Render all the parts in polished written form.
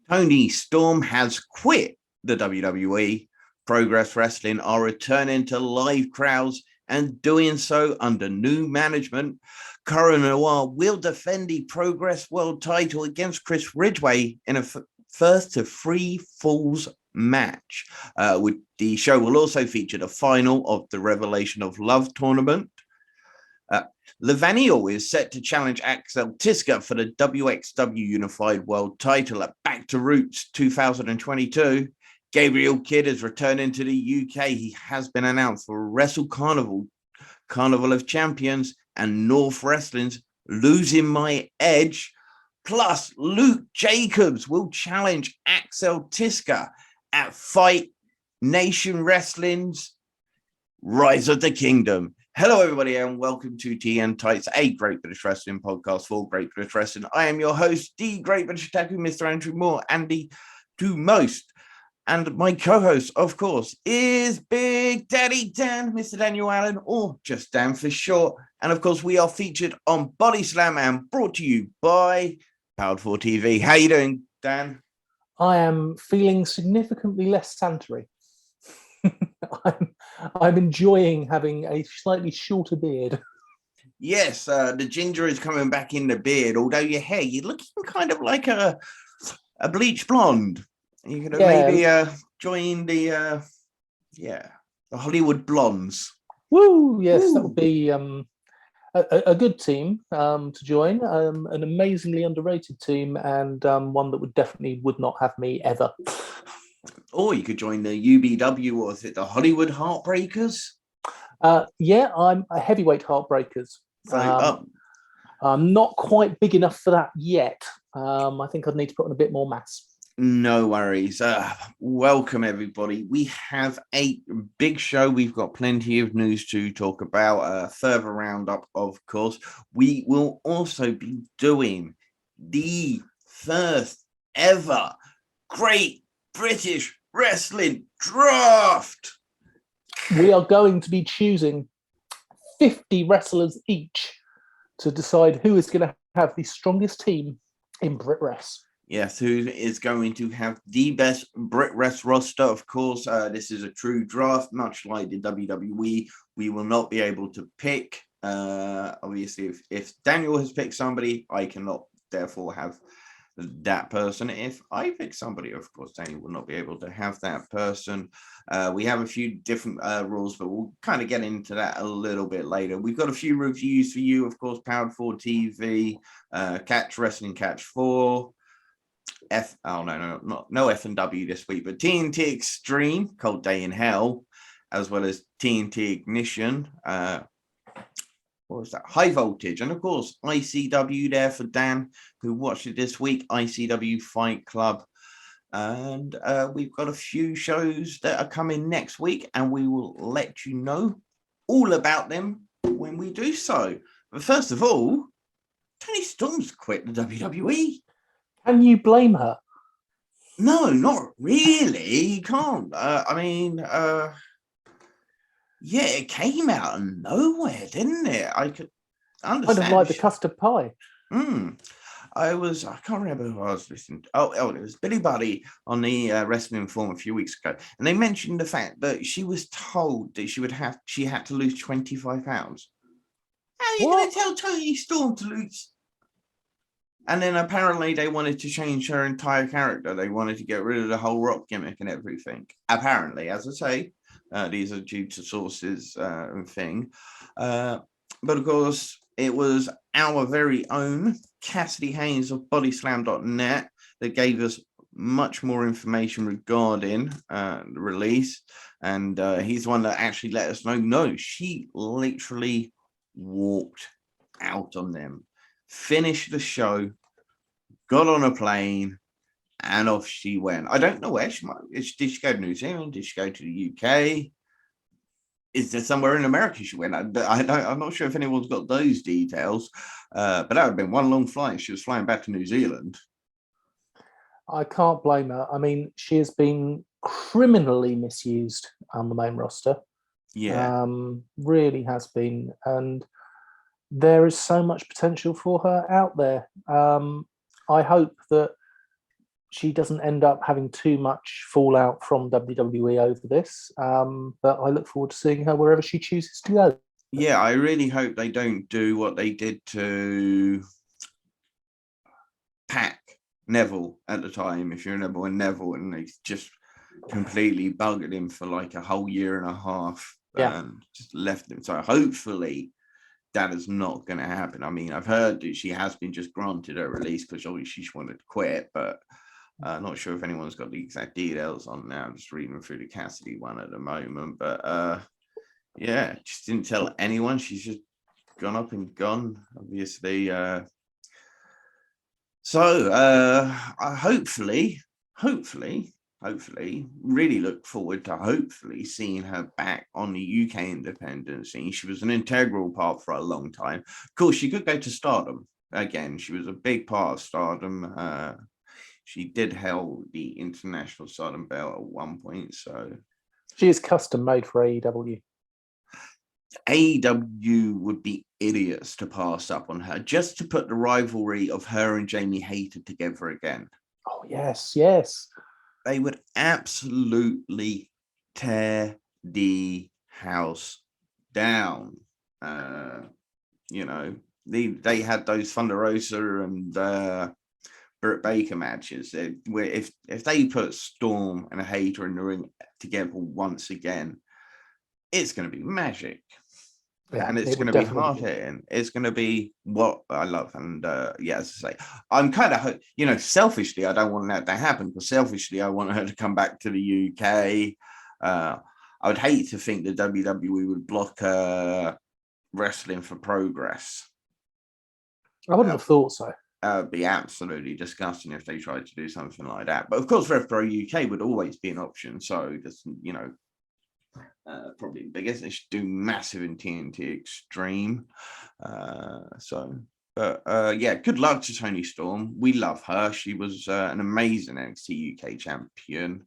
Toni Storm has quit the WWE. Progress Wrestling are returning to live crowds and doing so under new management. Cara Noir will defend the Progress World title against Chris Ridgeway in a first to three falls match. The show will also feature the final of the Revelation of Love tournament. Levanial is set to challenge Axel Tischer for the WXW Unified World title at Back to Roots 2022. Gabriel Kidd is returning to the UK. He has been announced for Wrestle Carnival, Carnival of Champions, and North Wrestling's Losing My Edge. Plus, Luke Jacobs will challenge Axel Tischer at Fight Nation Wrestling's Rise of the Kingdom. Hello, everybody, and welcome to TN Tights, a Great British Wrestling podcast for Great British Wrestling. I am your host, the Great British Tattoo, Mr. Andrew Moore, Andy to most. And my co-host, of course, is Big Daddy Dan, Mr. Daniel Allen, or just Dan for short. And, of course, we are featured on Body Slam and brought to you by Powered 4 TV. How you doing, Dan? I am feeling significantly less Santory. I'm enjoying having a slightly shorter beard. Yes, the ginger is coming back in the beard, although your hair, you're looking kind of like a bleach blonde. You could have maybe join the Hollywood Blondes. Woo! Yes, Woo. That would be a good team to join. An amazingly underrated team, and one that would not have me ever. Or you could join the UBW, or is it the Hollywood Heartbreakers? I'm a heavyweight Heartbreakers. So, I'm not quite big enough for that yet. I think I'd need to put on a bit more mass. No worries. Welcome, everybody. We have a big show. We've got plenty of news to talk about. Further roundup, of course. We will also be doing the first ever Great British Wrestling Draft. We are going to be choosing 50 wrestlers each to decide who is going to have the strongest team in Brit Wres. Yes, who is going to have the best Brit Wres roster. Of course, this is a true draft, much like the WWE. We will not be able to pick. Obviously, if Daniel has picked somebody, I cannot therefore have that person. If I pick somebody, of course, Daniel will not be able to have that person. We have a few different rules, but we'll kind of get into that a little bit later. We've got a few reviews for you, of course, Powered 4 TV, Catch Wrestling Catch 4, no F and W this week, but TNT Extreme, Cold Day in Hell, as well as TNT Ignition, what was that? High Voltage, and of course ICW there for Dan, who watched it this week, ICW Fight Club. And we've got a few shows that are coming next week, and we will let you know all about them when we do so. But first of all, Toni Storm's quit the WWE. Can you blame her? No, not really. You can't. It came out of nowhere, didn't it? I could understand. Kind of like the custard pie. I can't remember who I was listening to. Oh, it was Billy Buddy on the Wrestling Inform a few weeks ago. And they mentioned the fact that she was told that she had to lose 25 pounds. How are you going to tell Toni Storm to lose? And then apparently they wanted to change her entire character. They wanted to get rid of the whole rock gimmick and everything. Apparently, as I say, these are due to sources and thing. But of course, it was our very own Cassidy Haynes of bodyslam.net that gave us much more information regarding the release. And he's the one that actually let us know, no, she literally walked out on them. Finished the show, got on a plane, and off she went. I don't know where she might. Did she go to New Zealand? Did she go to the UK? Is there somewhere in America she went? I'm not sure if anyone's got those details, but that would have been one long flight. She was flying back to New Zealand. I can't blame her. I mean, she has been criminally misused on the main roster. Yeah. Really has been. And there is so much potential for her out there. I hope that she doesn't end up having too much fallout from WWE over this. But I look forward to seeing her wherever she chooses to go. Yeah, I really hope they don't do what they did to Pac Neville at the time, if you remember when Neville, and they just completely buggered him for like a whole year and a half and just left him. So hopefully that is not going to happen. I mean, I've heard that she has been just granted a release because obviously she wanted to quit, but not sure if anyone's got the exact details on now. I'm just reading through the Cassidy one at the moment, but yeah, just didn't tell anyone. She's just gone up and gone, obviously. So I hopefully, really look forward to hopefully seeing her back on the UK independent scene. She was an integral part for a long time. Of course, she could go to Stardom again. She was a big part of Stardom. She did hold the international Stardom belt at one point. So she is custom made for AEW. AEW would be idiots to pass up on her just to put the rivalry of her and Jamie Hayter together again. Oh, yes. They would absolutely tear the house down. You know, they had those Thunder Rosa and Britt Baker matches. Where if they put Storm and a Hayter in the ring together once again, it's going to be magic. Yeah, and it's going to be hard hitting. It's going to be what I love. And yeah, as I say, I'm kind of, selfishly, I don't want that to happen because selfishly, I want her to come back to the UK. I would hate to think the WWE would block her wrestling for Progress. I wouldn't have thought so. It would be absolutely disgusting if they tried to do something like that. But of course, Rev Pro UK would always be an option. So just, probably the biggest. They should do massive in TNT Extreme. Yeah, good luck to Toni Storm. We love her. She was an amazing NXT UK champion.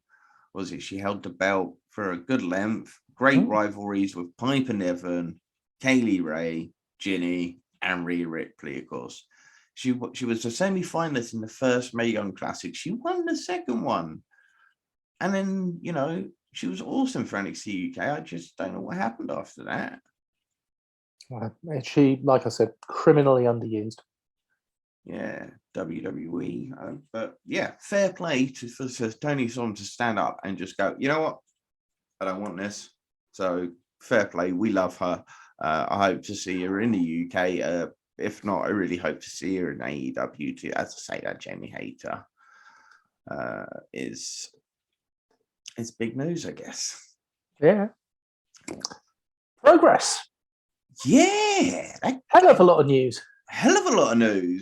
She held the belt for a good length. Great rivalries with Piper Niven, Kaylee Ray, Ginny, and Rhea Ripley, of course. She was a semi-finalist in the first Mae Young Classic. She won the second one. And then, she was awesome for NXT UK. I just don't know what happened after that. She, like I said, criminally underused. Yeah, WWE. But yeah, fair play for Toni Storm to stand up and just go, you know what? I don't want this. So fair play. We love her. I hope to see her in the UK. If not, I really hope to see her in AEW too. As I say, that Jamie Hayter is big news, I guess. Yeah. Progress. Yeah. Hell of a lot of news.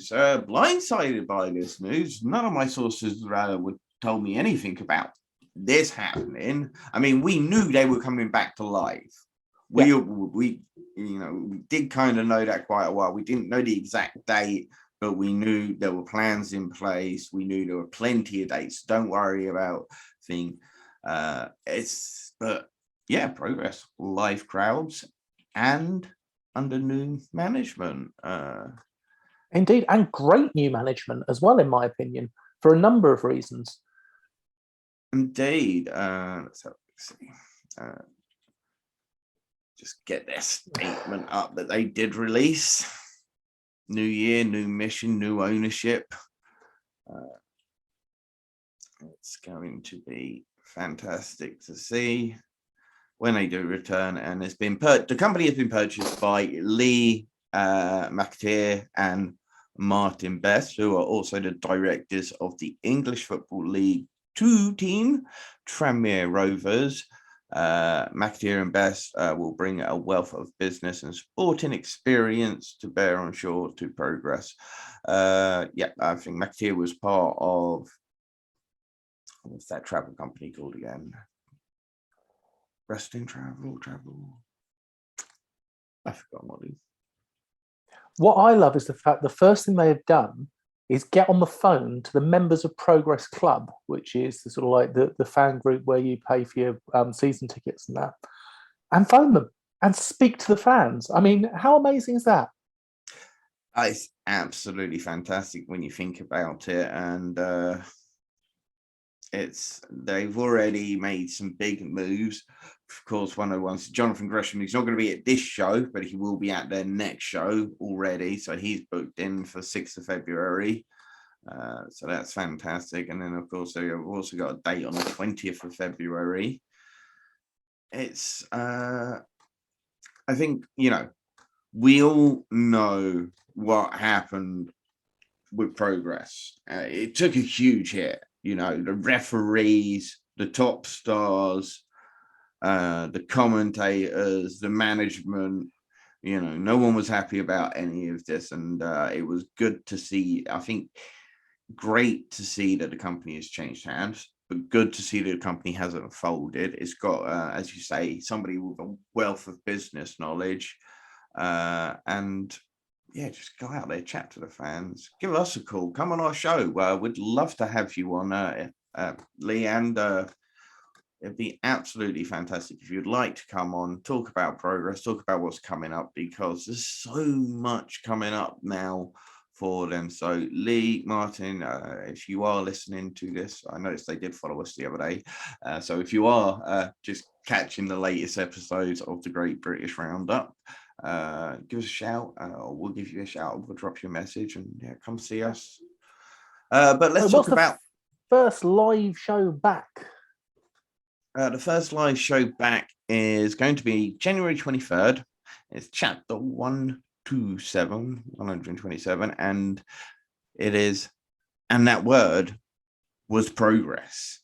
Blindsided by this news. None of my sources would tell me anything about this happening. I mean, we knew they were coming back to live. We did kind of know that quite a while. We didn't know the exact date, but we knew there were plans in place. We knew there were plenty of dates. Don't worry about things. Progress, live crowds, and under new management. Indeed, and great new management as well, in my opinion, for a number of reasons. Indeed. Let's see. Just get their statement up that they did release. New year, new mission, new ownership. It's going to be fantastic to see when they do return. And it's been the company has been purchased by Lee McAteer and Martin Best, who are also the directors of the English Football League 2 team, Tranmere Rovers. McAteer and Best will bring a wealth of business and sporting experience to bear on shore to Progress. I think McAteer was part of, what's that travel company called again? Wrestling travel. I forgot what it is. What I love is the fact the first thing they have done is get on the phone to the members of Progress Club, which is the sort of like the fan group where you pay for your season tickets and that, and phone them and speak to the fans. I mean, how amazing is that? It's absolutely fantastic when you think about it. And they've already made some big moves. Of course, one of the ones, Jonathan Gresham, he's not going to be at this show, but he will be at their next show already. So he's booked in for 6th of February. So that's fantastic. And then, of course, they've also got a date on the 20th of February. It's, I think, we all know what happened with Progress. It took a huge hit. The referees, the top stars, the commentators, the management, no one was happy about any of this. And it was good to see, I think, great to see that the company has changed hands, but good to see that the company hasn't folded. It's got, as you say, somebody with a wealth of business knowledge. And yeah, just go out there, chat to the fans, give us a call, come on our show. We'd love to have you on, Lee, and it'd be absolutely fantastic if you'd like to come on, talk about Progress, talk about what's coming up, because there's so much coming up now for them. So Lee, Martin, if you are listening to this, I noticed they did follow us the other day. So if you are just catching the latest episodes of the Great British Roundup, give us a shout, or we'll give you a shout. We'll drop you a message and come see us. But let's talk about first live show back. The first live show back is going to be January 23rd. It's chapter 127, and it is, and that word was Progress.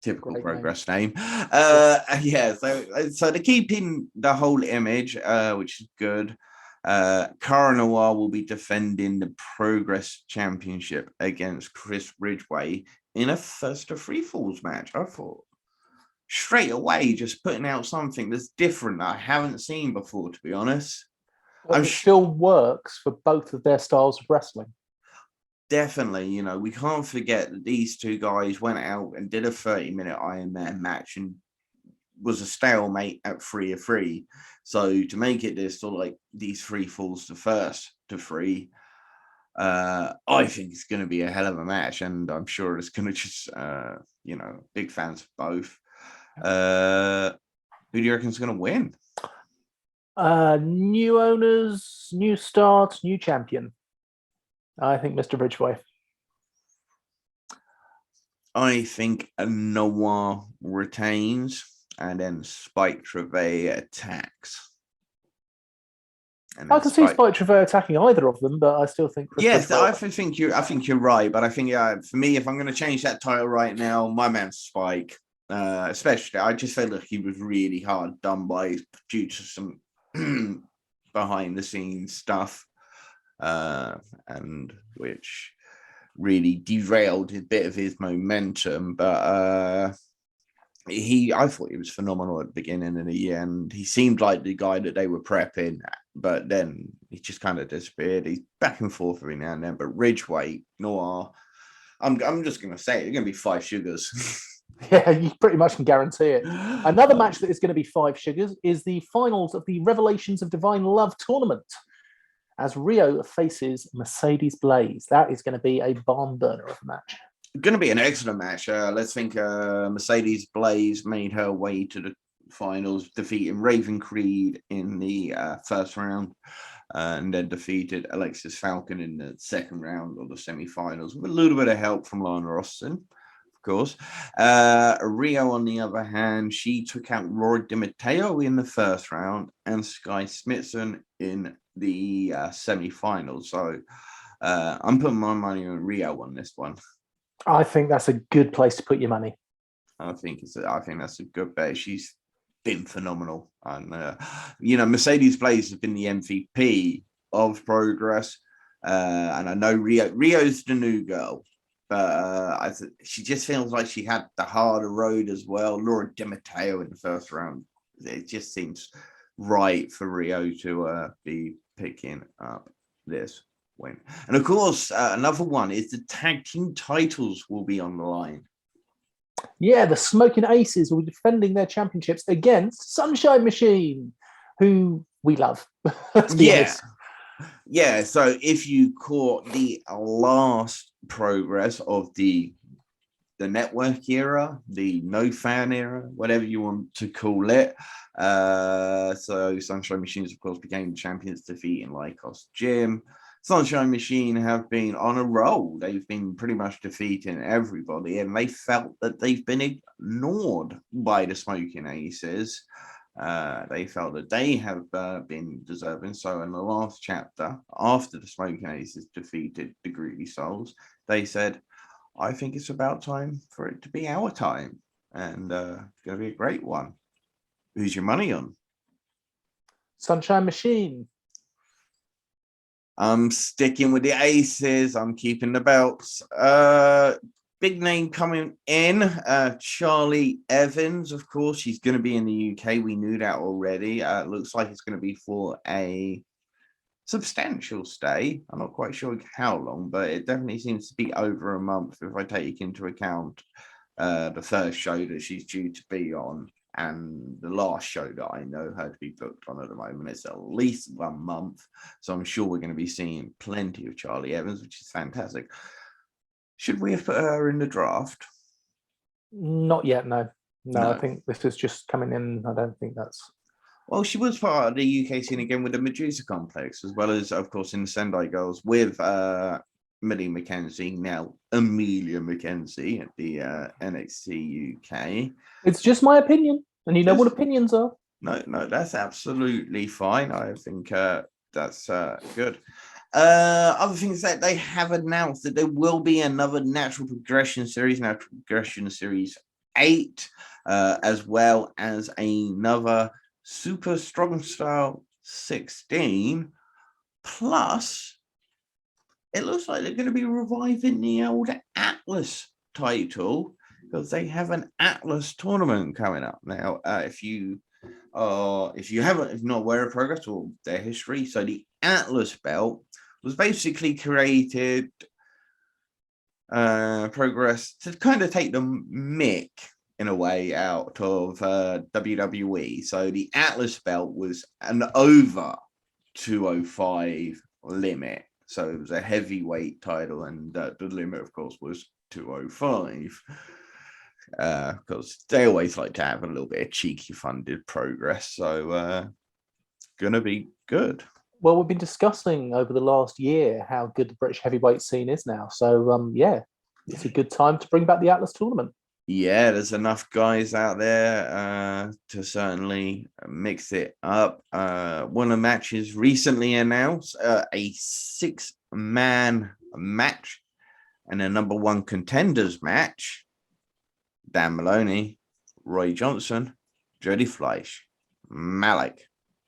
Typical great Progress name. Yeah, so they're keeping the whole image, which is good. Cara Noir will be defending the Progress Championship against Chris Ridgeway in a first of three falls match. I thought straight away, just putting out something that's different that I haven't seen before, to be honest. It still works for both of their styles of wrestling. Definitely, we can't forget that these two guys went out and did a 30-minute Iron Man match and was a stalemate at 3 of 3. So to make it this sort of like these 3 falls to first to 3, I think it's going to be a hell of a match, and I'm sure it's going to just, big fans of both. Who do you reckon is going to win? New owners, new start, new champion. I think Mr. Ridgeway. I think Noir retains, and then Spike Trevay attacks. I can see Spike Trevay attacking either of them, but I still think. Yes, I think you're right. But I think, for me, if I'm going to change that title right now, my man's Spike. Especially, I just felt like he was really hard done by due to some behind the scenes stuff, and which really derailed a bit of his momentum. But I thought he was phenomenal at the beginning and the end. He seemed like the guy that they were prepping, but then he just kind of disappeared. He's back and forth every now and then. But Ridgeway, Noir, I'm just going to say it's going to be 5 sugars. Yeah, you pretty much can guarantee it. Another match that is going to be 5 sugars is the finals of the Revelations of Divine Love tournament, as Rio faces Mercedes Blaze. That is going to be a barn burner of a match. Going to be an excellent match. Let's think Mercedes Blaze made her way to the finals, defeating Raven Creed in the first round, and then defeated Alexis Falcon in the second round of the semi-finals with a little bit of help from Lana Austin, of course. Rio, on the other hand, she took out Rory DiMatteo in the first round and Sky Smithson in the semi-finals. So I'm putting my money on Rio on this one. I think that's a good place to put your money. I think that's a good bet. She's been phenomenal, and Mercedes Blaze has been the MVP of Progress, and I know Rio's the new girl, but she just feels like she had the harder road as well. Laura DiMatteo in the first round, it just seems right for Rio to be picking up this win. And of course, another one is the tag team titles will be on the line. Yeah, the Smoking Aces will be defending their championships against Sunshine Machine, who we love. Let's be honest. Yeah, so if you caught the last Progress of the network era, the no fan era, whatever you want to call it. So Sunshine Machines, of course, became champions, defeating Lycos Jim. Sunshine Machine have been on a roll. They've been pretty much defeating everybody, and they felt that they've been ignored by the Smoking Aces. They felt that they have been deserving. So in the last chapter, after the Smoking Aces defeated the Greedy Souls, they said, I think it's about time for it to be our time. And it's going to be a great one. Who's your money on? Sunshine Machine. I'm sticking with the Aces. I'm keeping the belts. Big name coming in. Charlie Evans, of course. She's going to be in the UK. We knew that already. It looks like it's going to be for a substantial stay. I'm not quite sure how long, but it definitely seems to be over a month if I take into account the first show that she's due to be on and the last show that I know her to be booked on at the moment. It's at least 1 month, so I'm sure we're going to be seeing plenty of Charlie Evans, which is fantastic. Should we have put her in the draft? Not yet, no. No. I think this is just coming in. I don't think that's... Well, she was part of the UK scene again with the Medusa Complex, as well as, of course, in the Sendai Girls with Millie McKenzie, now Amelia McKenzie at the NXT UK. It's just my opinion, and you know what opinions are. No, that's absolutely fine. I think that's good. Other things that they have announced that there will be another Natural Progression Series, Natural Progression Series 8, as well as another Super Strong Style 16. Plus, it looks like they're going to be reviving the old Atlas title because they have an Atlas tournament coming up now. If you're not aware of Progress or their history, so the Atlas belt was basically created Progress to kind of take the mick in a way out of WWE. So the Atlas belt was an over 205 limit. So it was a heavyweight title, and the limit, of course, was 205. Because they always like to have a little bit of cheeky funded Progress. So gonna be good. Well, we've been discussing over the last year how good the British heavyweight scene is now. So yeah, it's a good time to bring back the Atlas tournament. Yeah, there's enough guys out there to certainly mix it up. One of the matches recently announced, a 6-man match and a number 1 contenders match. Dan Maloney, Roy Johnson, Jody Fleisch, Malik,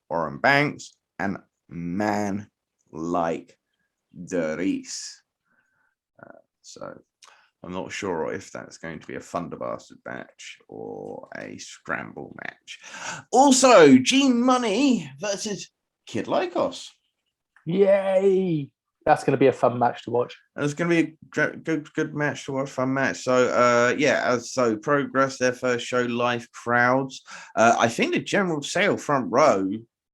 Oren Banks, and Man Like Dries. So I'm not sure if that's going to be a Thunder Bastard match or a scramble match. Also, Gene Money versus Kid Lycos. Yay! That's going to be a fun match to watch. It's going to be a good match to watch, fun match. So, so Progress, their first show, live crowds. I think the general sale front row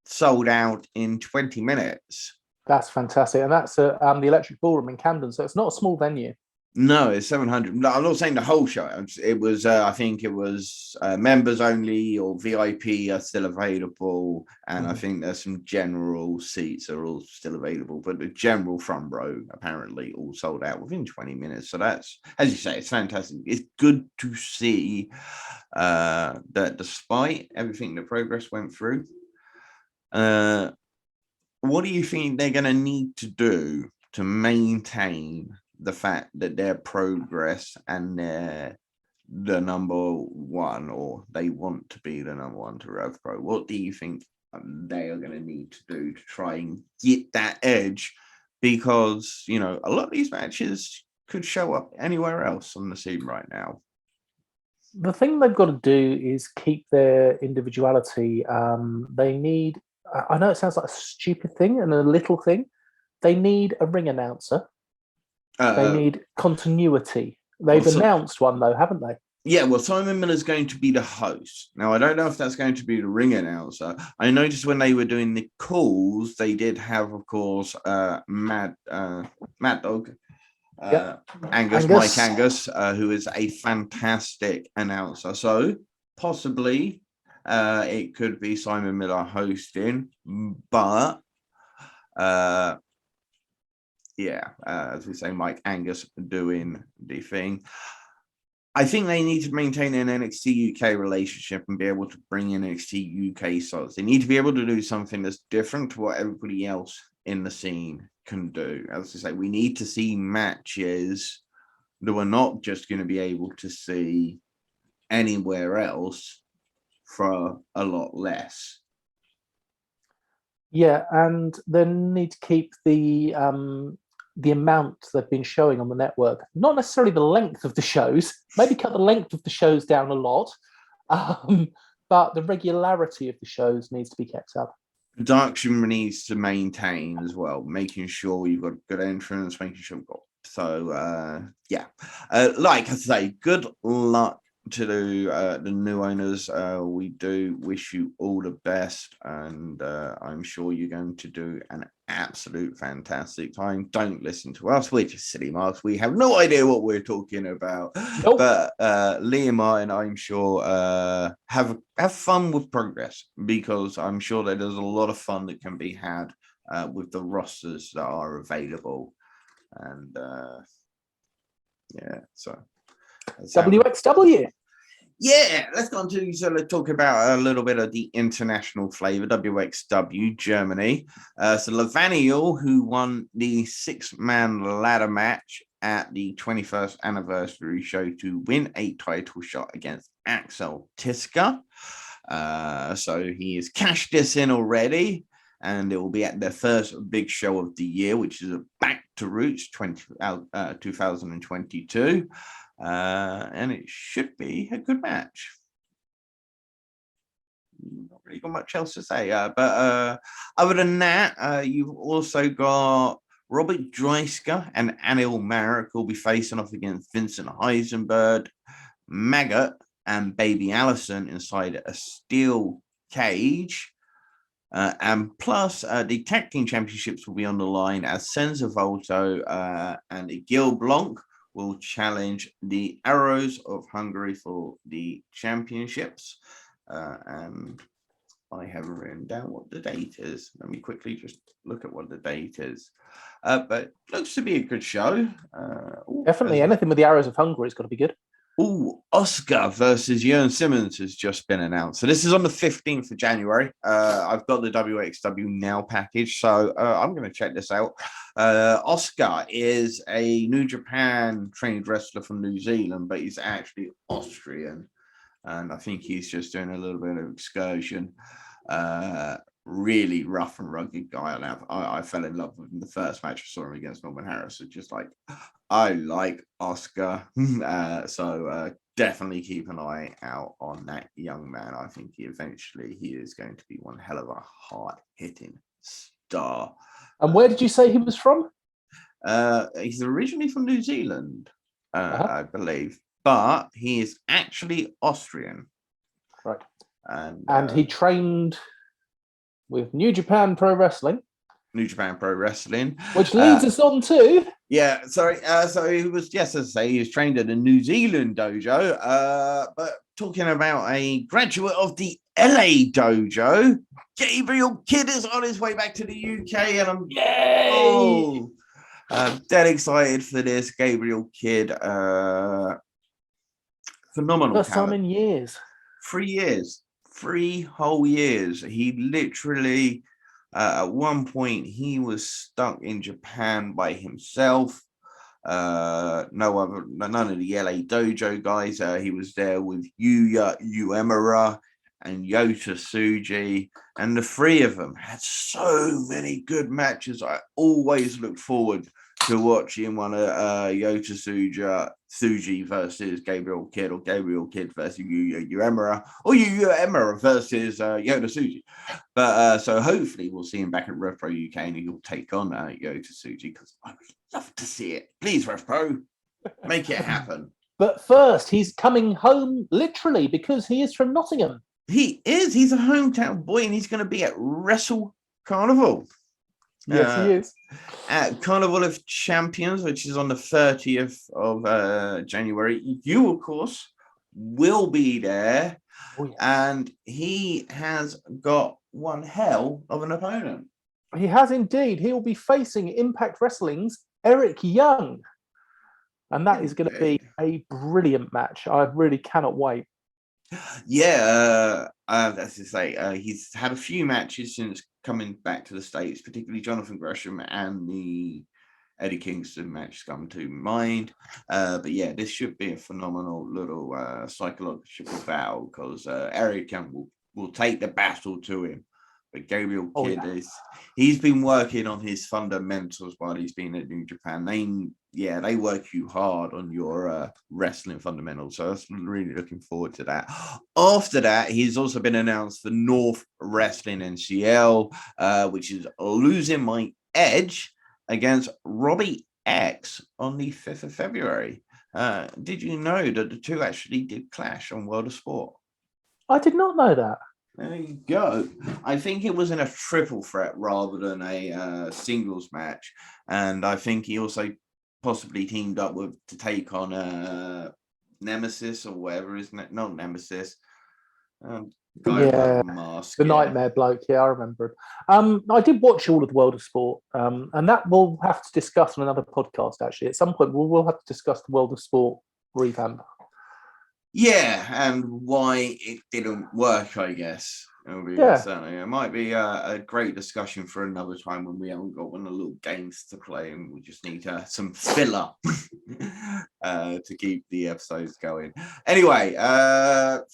sold out in 20 minutes. That's fantastic. And that's the Electric Ballroom in Camden. So it's not a small venue. No, it's 700. No, I'm not saying the whole show. It was, I think it was members only or VIP are still available. And I think there's some general seats are all still available. But the general front row apparently all sold out within 20 minutes. So that's, as you say, it's fantastic. It's good to see that despite everything that Progress went through, what do you think they're going to need to do to maintain the fact that their Progress and they're the number 1, or they want to be the number 1 to Rev Pro? What do you think they are going to need to do to try and get that edge? Because, you know, a lot of these matches could show up anywhere else on the scene right now. The thing they've got to do is keep their individuality. They need, I know it sounds like a stupid thing and a little thing, they need a ring announcer. They need continuity. They've announced one, though, haven't they? Yeah, well, Simon Miller's going to be the host. Now, I don't know if that's going to be the ring announcer. I noticed when they were doing the calls, they did have, of course, Mad Dog Angus, Mike Angus, who is a fantastic announcer. So possibly it could be Simon Miller hosting, but as we say, Mike Angus doing the thing. I think they need to maintain an NXT UK relationship and be able to bring in NXT UK stars. They need to be able to do something that's different to what everybody else in the scene can do. As I say, we need to see matches that we're not just going to be able to see anywhere else for a lot less. Yeah, and they need to keep the amount they've been showing on the network, not necessarily the length of the shows, maybe cut the length of the shows down a lot, but the regularity of the shows needs to be kept up. Production needs to maintain as well, making sure you've got good entrance, making sure we've got like I say, good luck to the new owners. We do wish you all the best, and I'm sure you're going to do an absolute fantastic time. Don't listen to us, we're just silly marks. We have no idea what we're talking about. Nope. But Lee and Martin, I'm sure have fun with Progress, because I'm sure that there's a lot of fun that can be had with the rosters that are available. And so WXW. Yeah, let's go on to let's talk about a little bit of the international flavor, WXW Germany. So Levanial, who won the 6-man ladder match at the 21st anniversary show to win a title shot against Axel Tischer. So he has cashed this in already, and it will be at their first big show of the year, which is a Back to Roots 2022. And it should be a good match. Not really got much else to say, but other than that, you've also got Robert Dreisker and Anil Marek will be facing off against Vincent Heisenberg, Maggot, and Baby Allison inside a steel cage. And plus, the tag team championships will be on the line as Senza Volto and Gil Blanc will challenge the Arrows of Hungary for the championships. And I have written down what the date is. Let me quickly just look at what the date is. But looks to be a good show. Definitely anything with the Arrows of Hungary has got to be good. Oscar versus Euron Simmons has just been announced. So this is on the 15th of January. I've got the WXW Now package, so I'm going to check this out. Oscar is a New Japan trained wrestler from New Zealand, but he's actually Austrian. And I think he's just doing a little bit of excursion. Really rough and rugged guy. And I fell in love with him the first match I saw him against Norman Harris. So just like, I like Oscar. So definitely keep an eye out on that young man. I think he is going to be one hell of a hard-hitting star. And where did you say he was from? He's originally from New Zealand, I believe. But he is actually Austrian. Right. And he trained with New Japan Pro Wrestling. New Japan Pro Wrestling. Which leads us on to... Yeah, sorry. So he was, yes, as I say, he was trained at a New Zealand dojo. But talking about a graduate of the LA dojo, Gabriel Kidd is on his way back to the UK. And I'm dead excited for this. Gabriel Kidd, phenomenal First time talent. in years. 3 years. 3 whole years. He literally, at one point, he was stuck in Japan by himself. None of the LA Dojo guys. He was there with Yuya Uemura and Yota Tsuji, and the 3 of them had so many good matches. I always look forward to watching one of Yota Tsuji versus Gabriel Kidd, or Gabriel Kidd versus Yuya Uemura, or Yuya Uemura versus Yota Tsuji. But so hopefully we'll see him back at RevPro UK and he'll take on Yota Tsuji, because I would love to see it. Please, RevPro, make it happen. But first, he's coming home literally because he is from Nottingham. He is. He's a hometown boy, and he's going to be at Wrestle Carnival. Yes, he is. At Carnival of Champions, which is on the 30th of January. You, of course, will be there. Oh, yes. And he has got one hell of an opponent. He has indeed. He will be facing Impact Wrestling's Eric Young. And that is going to be a brilliant match. I really cannot wait. Yeah, as to say, he's had a few matches since coming back to the States, particularly Jonathan Gresham and the Eddie Kingston match come to mind. But yeah, this should be a phenomenal little psychological battle because Eric Young will take the battle to him. But Gabriel Kidd he's been working on his fundamentals while he's been at New Japan. They work you hard on your wrestling fundamentals. So I'm really looking forward to that. After that, he's also been announced for North Wrestling NCL, which is Losing My Edge against Robbie X on the 5th of February. Did you know that the two actually did clash on World of Sport? I did not know that. There you go. I think it was in a triple threat rather than a singles match. And I think he also possibly teamed up to take on Nemesis or whatever, isn't it? Not Nemesis. The Nightmare bloke. Yeah, I remember him. I did watch all of the World of Sport, and that we'll have to discuss on another podcast. Actually, at some point, we'll have to discuss the World of Sport revamp. Yeah, and why it didn't work, I guess. Certainly. It might be a great discussion for another time when we haven't got one of the little games to play and we just need some filler to keep the episodes going. Anyway,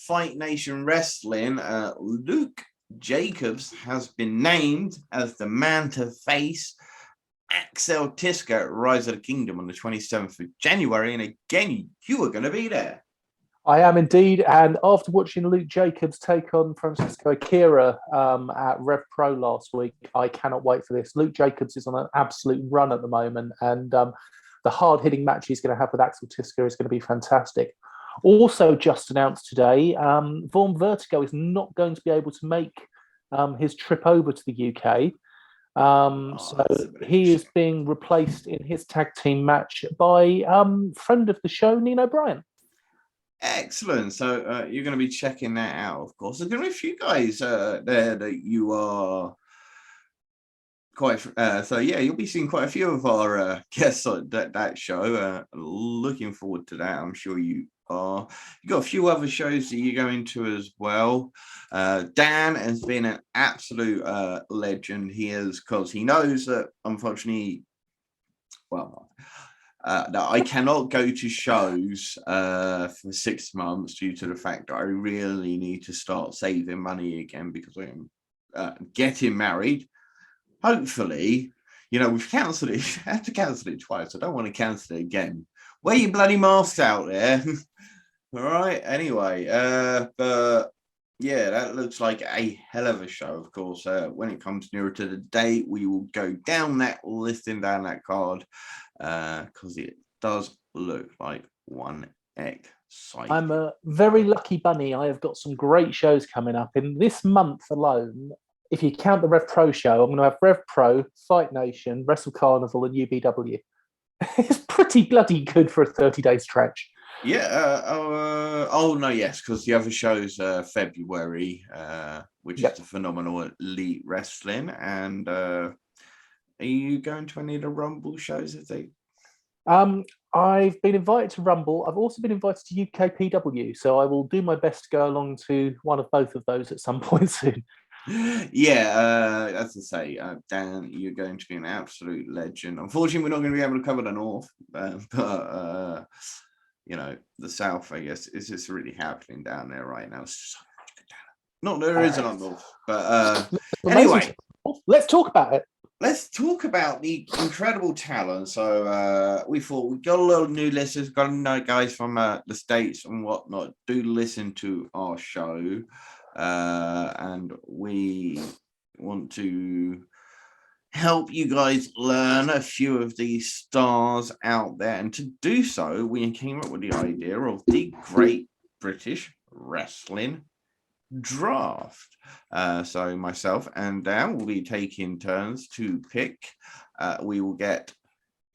Fight Nation Wrestling, Luke Jacobs has been named as the man to face Axel Tischer at Rise of the Kingdom on the 27th of January. And again, you are going to be there. I am indeed, and after watching Luke Jacobs take on Francisco Akira at Rev Pro last week, I cannot wait for this. Luke Jacobs is on an absolute run at the moment, and the hard-hitting match he's going to have with Axel Tischer is going to be fantastic. Also just announced today, Vaughn Vertigo is not going to be able to make his trip over to the UK. So he is being replaced in his tag team match by friend of the show, Nino Bryan. Excellent. So you're going to be checking that out, of course. There's going to be a few guys there that you are quite... so yeah, you'll be seeing quite a few of our guests on that show. Looking forward to that. I'm sure you are. You've got a few other shows that you're going to as well. Dan has been an absolute legend. He is, because he knows that, unfortunately, that I cannot go to shows for 6 months due to the fact that I really need to start saving money again because I am getting married. Hopefully, we've cancelled it. I have to cancel it twice. I don't want to cancel it again. Wear your bloody masks out there. All right. Anyway, but yeah, that looks like a hell of a show. Of course, when it comes nearer to the date, we will go down that listing, down that card. Because it does look like one exciting. I'm a very lucky bunny. I have got some great shows coming up in this month alone. If you count the Rev Pro show, I'm going to have Rev Pro, Fight Nation, Wrestle Carnival, and UBW. It's pretty bloody good for a 30-day stretch. Yeah. Yes, because the other show's February, which is the Phenomenal Elite Wrestling, and. Are you going to any of the Rumble shows? I've been invited to Rumble. I've also been invited to UKPW, so I will do my best to go along to one of both of those at some point soon. Yeah, as I say, Dan, you're going to be an absolute legend. Unfortunately, we're not going to be able to cover the North, but the South, I guess, is just really happening down there right now. So much good talent. Not that there isn't up North, but anyway, let's talk about it. Let's talk about the incredible talent. So we thought we got a lot of new listeners, got to know guys from the States and whatnot. Do listen to our show. And we want to help you guys learn a few of these stars out there. And to do so, we came up with the idea of the Great British Wrestling draft. So myself and Dan will be taking turns to pick. We will get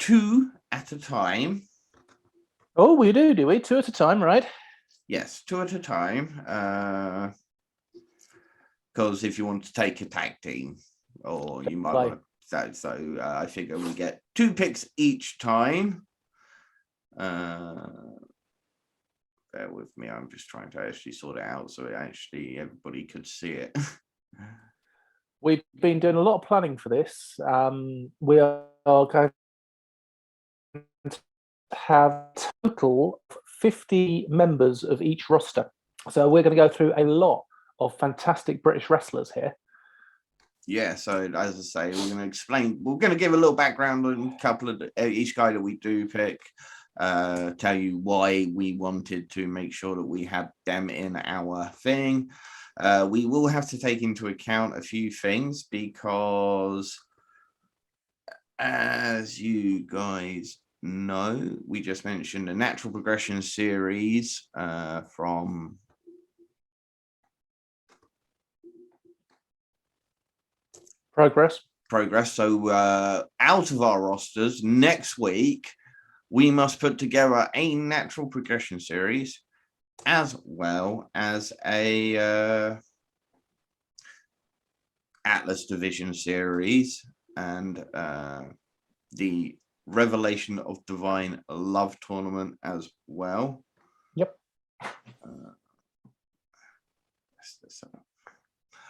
2 at a time. Oh, we do we? 2 at a time, right? Yes, 2 at a time. Because if you want to take a tag team, or you might want to, so I figure we get 2 picks each time. Bear with me, I'm just trying to actually sort it out so everybody could see it. We've been doing a lot of planning for this. We are going to have a total of 50 members of each roster. So we're going to go through a lot of fantastic British wrestlers here. Yeah, so as I say, we're going to give a little background on a couple of each guy that we do pick. Tell you why we wanted to make sure that we had them in our thing. We will have to take into account a few things because, as you guys know, we just mentioned a natural progression series from Progress. So out of our rosters next week, we must put together a natural progression series as well as a Atlas Division series and the Revelation of Divine Love tournament as well. Yep.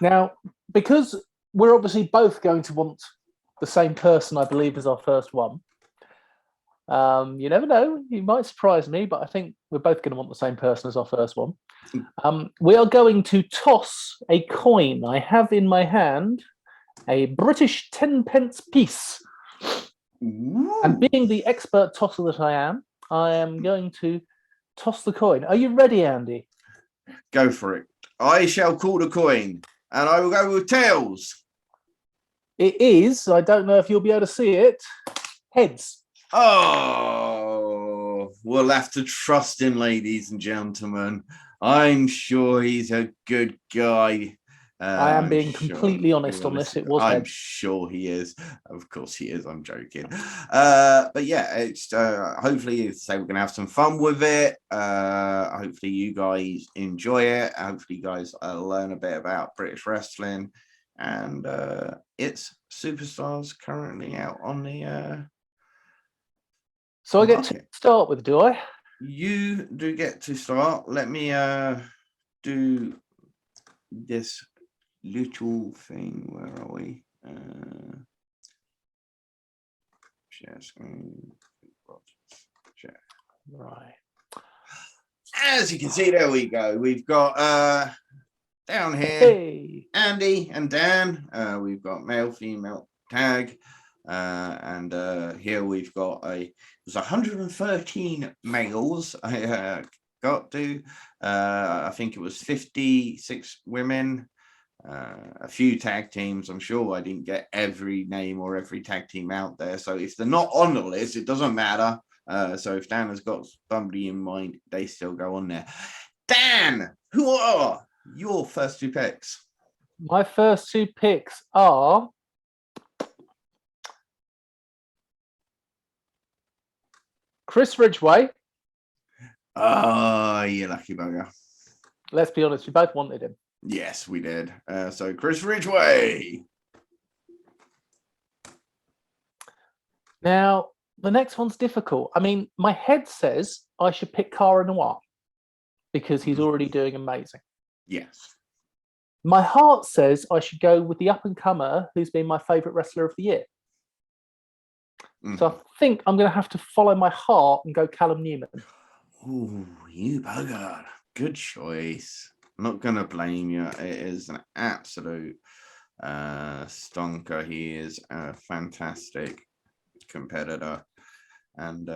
Now, because we're obviously both going to want the same person, I believe, as our first one. You never know, you might surprise me, but I think we're both going to want the same person as our first one. We are going to toss a coin. I have in my hand a British 10-pence piece. Ooh. And being the expert tosser that I am going to toss the coin. Are you ready, Andy? Go for it. I shall call the coin, and I will go with tails. It is. I don't know if you'll be able to see it. Heads. Oh, we'll have to trust him, ladies and gentlemen. I'm sure he's a good guy. I am being completely honest on this. It was I'm heads. sure he is. Of course he is. I'm joking. But yeah, it's hopefully we're gonna have some fun with it. Hopefully you guys enjoy it. Hopefully you guys learn a bit about British wrestling, and it's Superstars currently out on the. So I get to start with, do I? You do get to start. Let me do this little thing. Where are we? Share screen. Share. Right. As you can see, there we go. We've got down here, hey. Andy and Dan. We've got male, female tag. And here we've got it was 113 males. I got to. I think it was 56 women. A few tag teams. I'm sure I didn't get every name or every tag team out there. So if they're not on the list, it doesn't matter. So if Dan has got somebody in mind, they still go on there. Dan, who are your first 2 picks? My first 2 picks are Chris Ridgeway. Oh, you lucky bugger. Let's be honest, we both wanted him. Yes, we did. So Chris Ridgeway. Now, the next one's difficult. I mean, my head says I should pick Cara Noir because he's already doing amazing. Yes. My heart says I should go with the up-and-comer who's been my favourite wrestler of the year. So I think I'm going to have to follow my heart and go Callum Newman. Oh, you bugger. Good choice. I'm not going to blame you. It is an absolute stonker. He is a fantastic competitor. And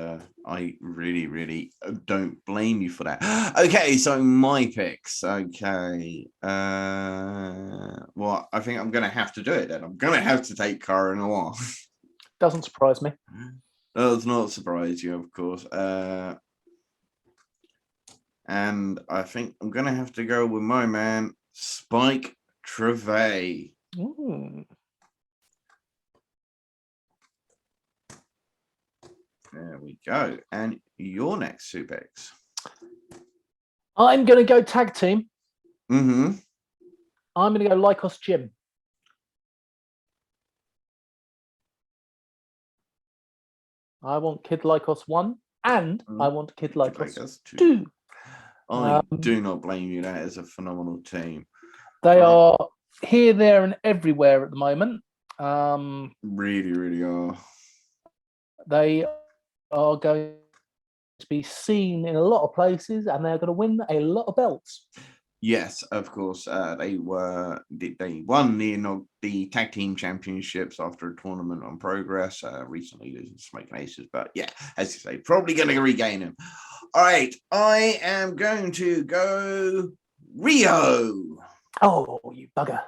I really, really don't blame you for that. Okay, so my picks. Okay. Well, I think I'm going to have to do it then. I'm going to have to take Cara Noir. Doesn't surprise me. Does not surprise you, of course. And I think I'm going to have to go with my man, Spike Trevay. Ooh. There we go. And your next Subex. I'm going to go tag team. Mm-hmm. I'm going to go Lycos Jim. I want Kid Lycos 1 and I want Kid Lycos 2. I do not blame you. That is a phenomenal team. They are here, there, and everywhere at the moment. Really, really are. They are going to be seen in a lot of places and they're going to win a lot of belts. Yes, of course. They won the tag team championships after a tournament on Progress. Recently losing to Smoking Aces, but yeah, as you say, probably going to regain them. All right, I am going to go Rio. Oh, you bugger!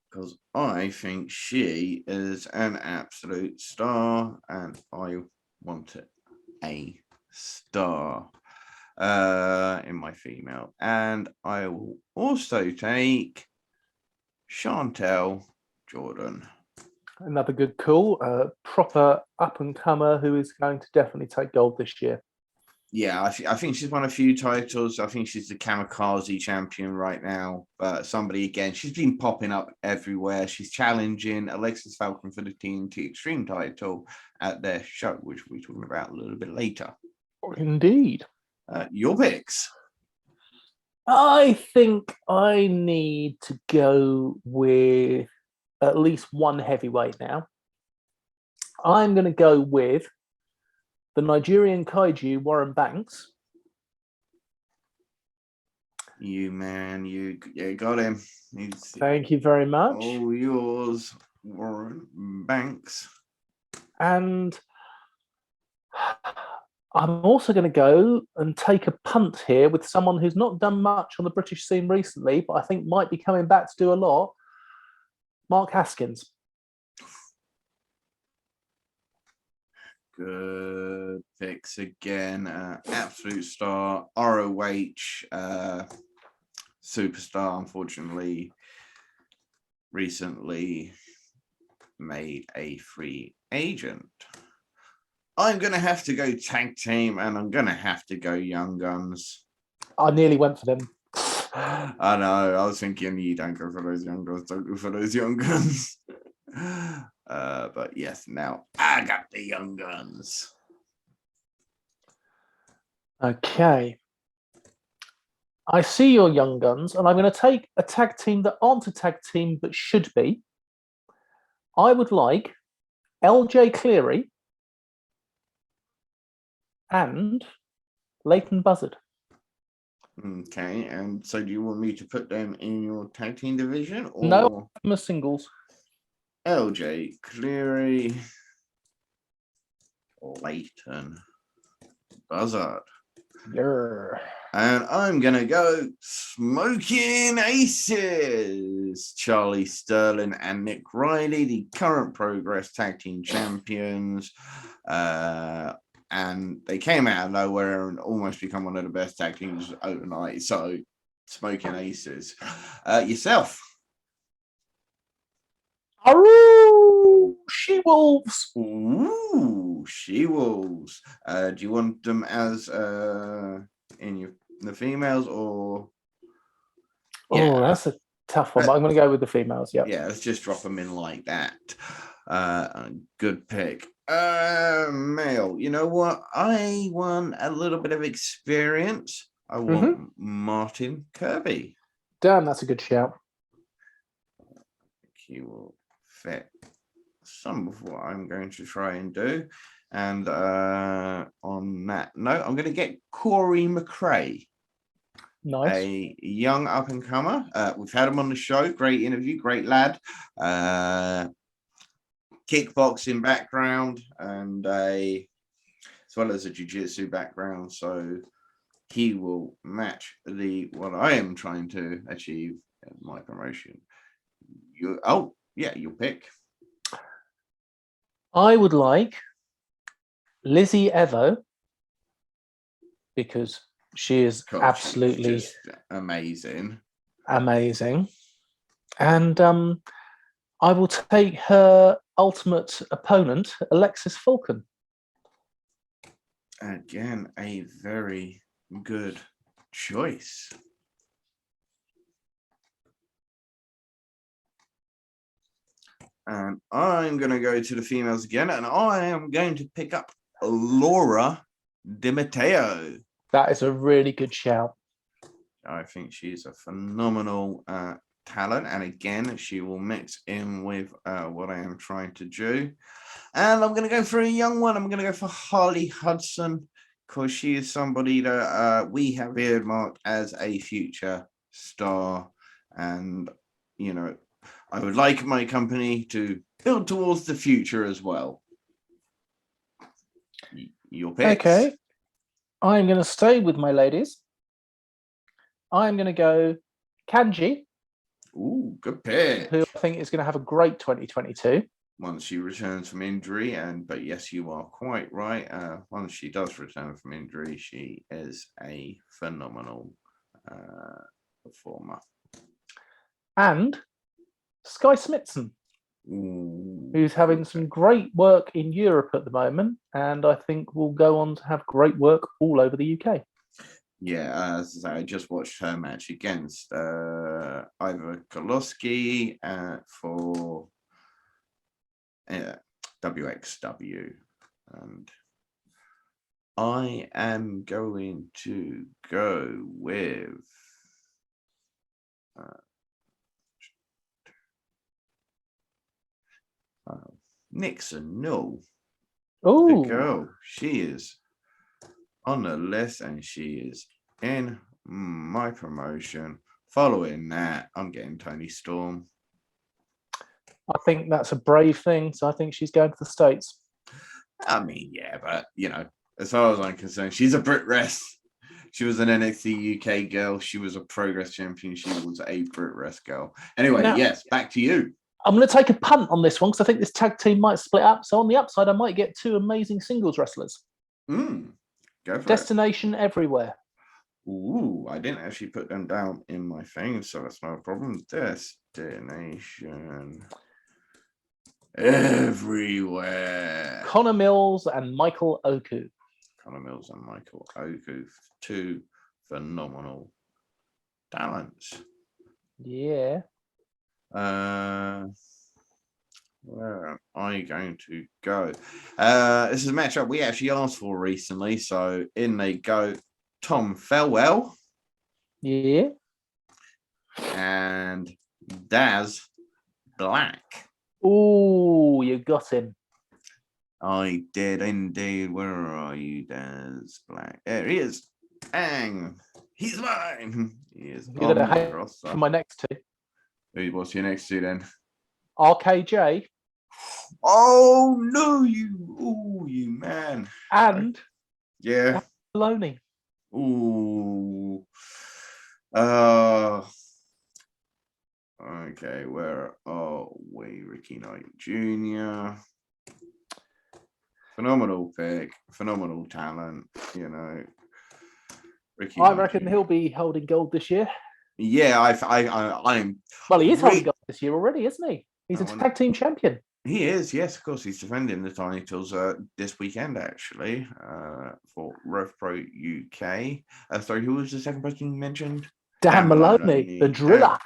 Because I think she is an absolute star, and I want it a star. In my female, and I will also take Chantel Jordan. Another good call, proper up and comer who is going to definitely take gold this year. Yeah, I think she's won a few titles. I think she's the Kamikaze champion right now. But somebody again, she's been popping up everywhere. She's challenging Alexis Falcon for the TNT Extreme title at their show, which we'll be talking about a little bit later. Indeed. Your picks. I think I need to go with at least one heavyweight now. I'm going to go with the Nigerian kaiju, Warren Banks. You got him. Thank you very much. All yours, Warren Banks. And I'm also going to go and take a punt here with someone who's not done much on the British scene recently, but I think might be coming back to do a lot. Mark Haskins. Good picks again. Absolute star. ROH superstar, unfortunately, recently made a free agent. I'm going to have to go tag team, and I'm going to have to go Young Guns. I nearly went for them. I know. I was thinking you don't go for those Young Guns. Don't go for those Young Guns. But yes, now I got the Young Guns. Okay. I see your Young Guns, and I'm going to take a tag team that aren't a tag team but should be. I would like LJ Cleary and Leighton Buzzard. Okay, and so do you want me to put them in your tag team division? Or no, I'm a singles. LJ Cleary, Leighton Buzzard. Yeah. And I'm going to go Smoking Aces, Charlie Sterling and Nick Riley, the current Progress Tag Team Champions. And they came out of nowhere and almost become one of the best tag teams overnight. So, Smoking Aces. Yourself? Aroo! She-Wolves. Ooh, She-Wolves. Do you want them as in the females or? Yeah. Oh, that's a tough one, but I'm going to go with the females. Yeah, let's just drop them in like that. Good pick. Male. You know what? I want a little bit of experience. I want Martin Kirby. Damn, that's a good shout. He will fit some of what I'm going to try and do. And on that note, I'm going to get Corey Mcrae. Nice. A young up-and-comer. We've had him on the show. Great interview. Great lad. Kickboxing background and as well as a jiu-jitsu background. So he will match what I am trying to achieve in my promotion. Your pick. I would like Lizzie Evo because She is God, absolutely she's just amazing. amazing. And I will take her ultimate opponent, Alexis Falcon. Again, a very good choice. And I'm going to go to the females again, and I am going to pick up Laura Di Matteo. That is a really good shout. I think she's a phenomenal talent, and again, she will mix in with what I am trying to do. And I'm going to go for a young one. I'm going to go for Harley Hudson, because she is somebody that we have earmarked as a future star. And, you know, I would like my company to build towards the future as well. Your picks. Okay. I'm going to stay with my ladies. I'm going to go Kanji. Ooh, good pick. Who I think is going to have a great 2022. Once she returns from injury, but yes, you are quite right. Once she does return from injury, she is a phenomenal performer. And Sky Smithson, who's having some great work in Europe at the moment, and I think will go on to have great work all over the UK. Yeah, as I just watched her match against Ivor Koloski for WXW, and I am going to go with Nixon. No, Oh, the girl, she is on the list, and she is in my promotion. Following that, I'm getting Toni Storm. I think that's a brave thing. So I think she's going to the States. I mean, yeah, but you know, as far as I'm concerned, she's a Brit Wres. She was an NXT UK girl. She was a Progress champion. She was a Brit Wres girl. Anyway, Now, yes, back to you. I'm going to take a punt on this one because I think this tag team might split up. So on the upside, I might get two amazing singles wrestlers. Go for Destination Everywhere. Ooh, I didn't actually put them down in my thing, so that's no problem. Destination Everywhere. Connor Mills and Michael Oku. Connor Mills and Michael Oku, two phenomenal talents. Yeah. Where am I going to go? This is a matchup we actually asked for recently, so in they go. Tom Felwell. Yeah. And Daz Black. Oh, you got him. I did indeed. Where are you, Daz Black? There he is. Bang! He's mine. He is on the roster. For my next two. What's your next two then? RKJ. Oh no, you man. And yeah, Maloney. Ooh. Okay, where are we? Ricky Knight Jr. Phenomenal pick, phenomenal talent, you know. Ricky I Knight reckon Jr. he'll be holding gold this year. Yeah, I'm. Well, he is holding gold this year already, isn't he? He's a tag team champion. He is, yes, of course. He's defending the titles this weekend, actually, for Rev Pro UK. Sorry, who was the second person you mentioned? Dan Maloney, the driller.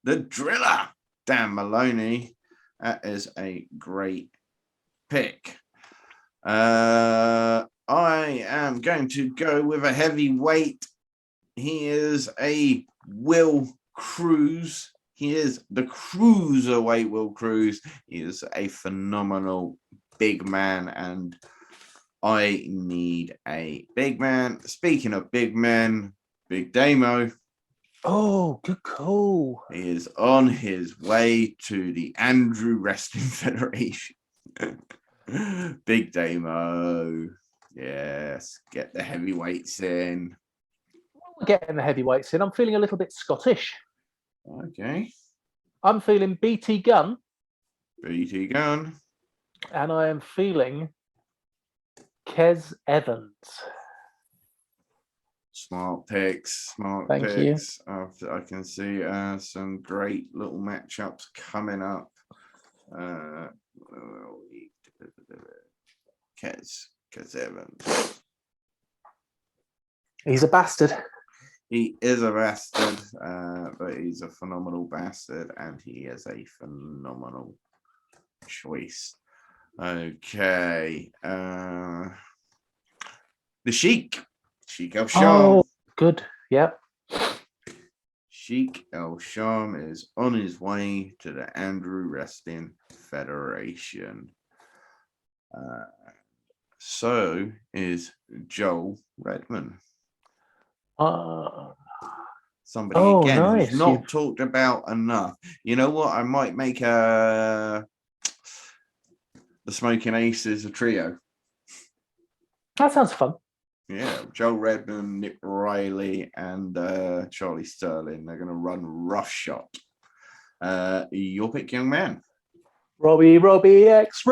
The driller, Dan Maloney. That is a great pick. I am going to go with a heavyweight. He is a Will Cruz. He is the cruiserweight Will Cruz. He is a phenomenal big man, and I need a big man. Speaking of big men, Big Damo. Oh, good call. He is on his way to the Andrew Wrestling Federation. Big Damo. Yes, get the heavyweights in. We're getting the heavyweights in. I'm feeling a little bit Scottish. Okay. I'm feeling BT Gunn. BT Gunn. And I am feeling Kez Evans. Smart picks. Thank you. I can see some great little matchups coming up. Kez Evans. He's a bastard. He is a bastard, but he's a phenomenal bastard, and he is a phenomenal choice. Okay. The Sheik El Sham. Oh, good. Yep. Sheik El Sham is on his way to the Andrew Wrestling Federation. So is Joel Redman. Somebody again nice. who's not talked about enough. You know what? I might make the Smoking Aces a trio. That sounds fun. Yeah, Joel Redman, Nick Riley, and Charlie Sterling. They're going to run roughshod. Your pick, young man. Robbie X.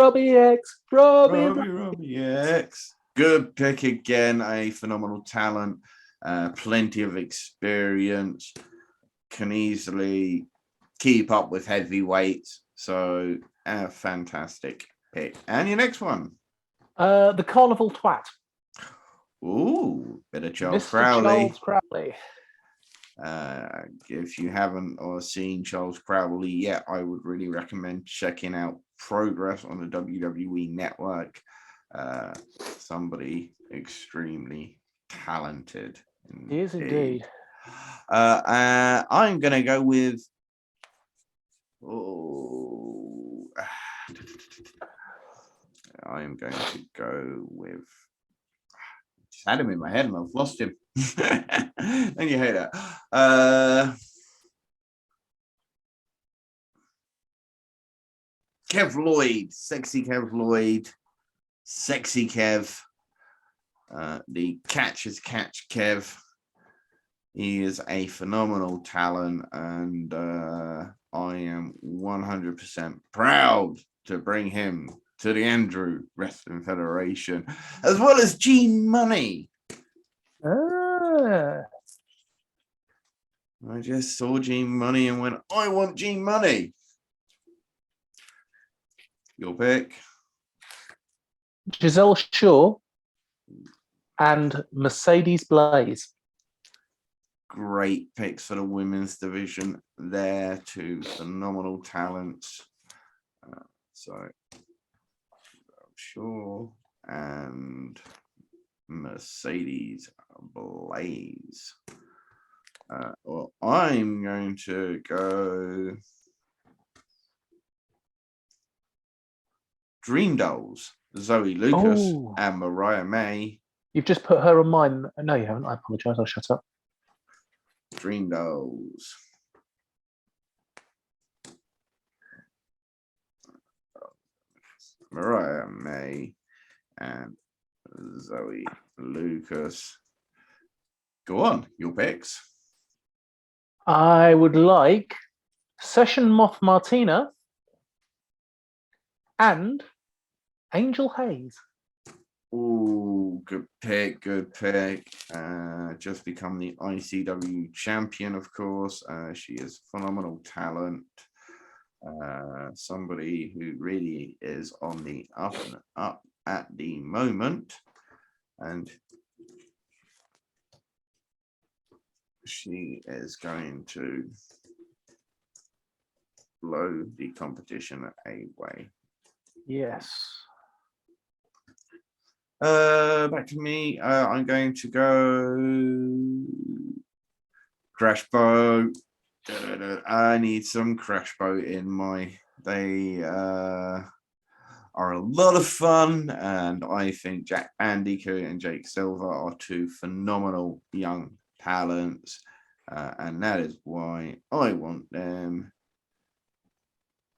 Good pick again. A phenomenal talent. Plenty of experience. Can easily keep up with heavyweights. So, a fantastic pick. And your next one. The Carnival Twat. Ooh, bit of Charles Mr. Crowley. Charles Crowley. If you haven't or seen Charles Crowley yet, I would really recommend checking out Progress on the WWE Network. Somebody extremely talented. He is indeed. I'm going to go with. I'm going to go with. Just had him in my head and I've lost him. And you hate that. Kev Lloyd, sexy Kev Lloyd, sexy Kev. The catcher's catch Kev. He is a phenomenal talent, and I am 100% proud to bring him to the Andrew Wrestling Federation, as well as Gene Money. I just saw Gene Money and went, I want Gene Money. Your pick. Giselle Shaw and Mercedes Blaze. Great picks for the women's division. Two phenomenal talents. So, Shaw and Mercedes Blaze. Well, I'm going to go Dream Dolls, Zoe Lucas and Mariah May. You've just put her on mine. No, you haven't. I apologize. I'll shut up. Dream Dolls. Mariah May and Zoe Lucas. Go on, your picks. I would like Session Moth Martina and Angel Hayes. Oh, good pick. Just become the ICW champion, of course. She is phenomenal talent. Somebody who really is on the up and up at the moment. And she is going to blow the competition away. Yes. Back to me. I'm going to go Crash Boat. I need some Crash Boat in my. They are a lot of fun, and I think Jack Bandicoot and Jake Silver are two phenomenal young talents, and that is why I want them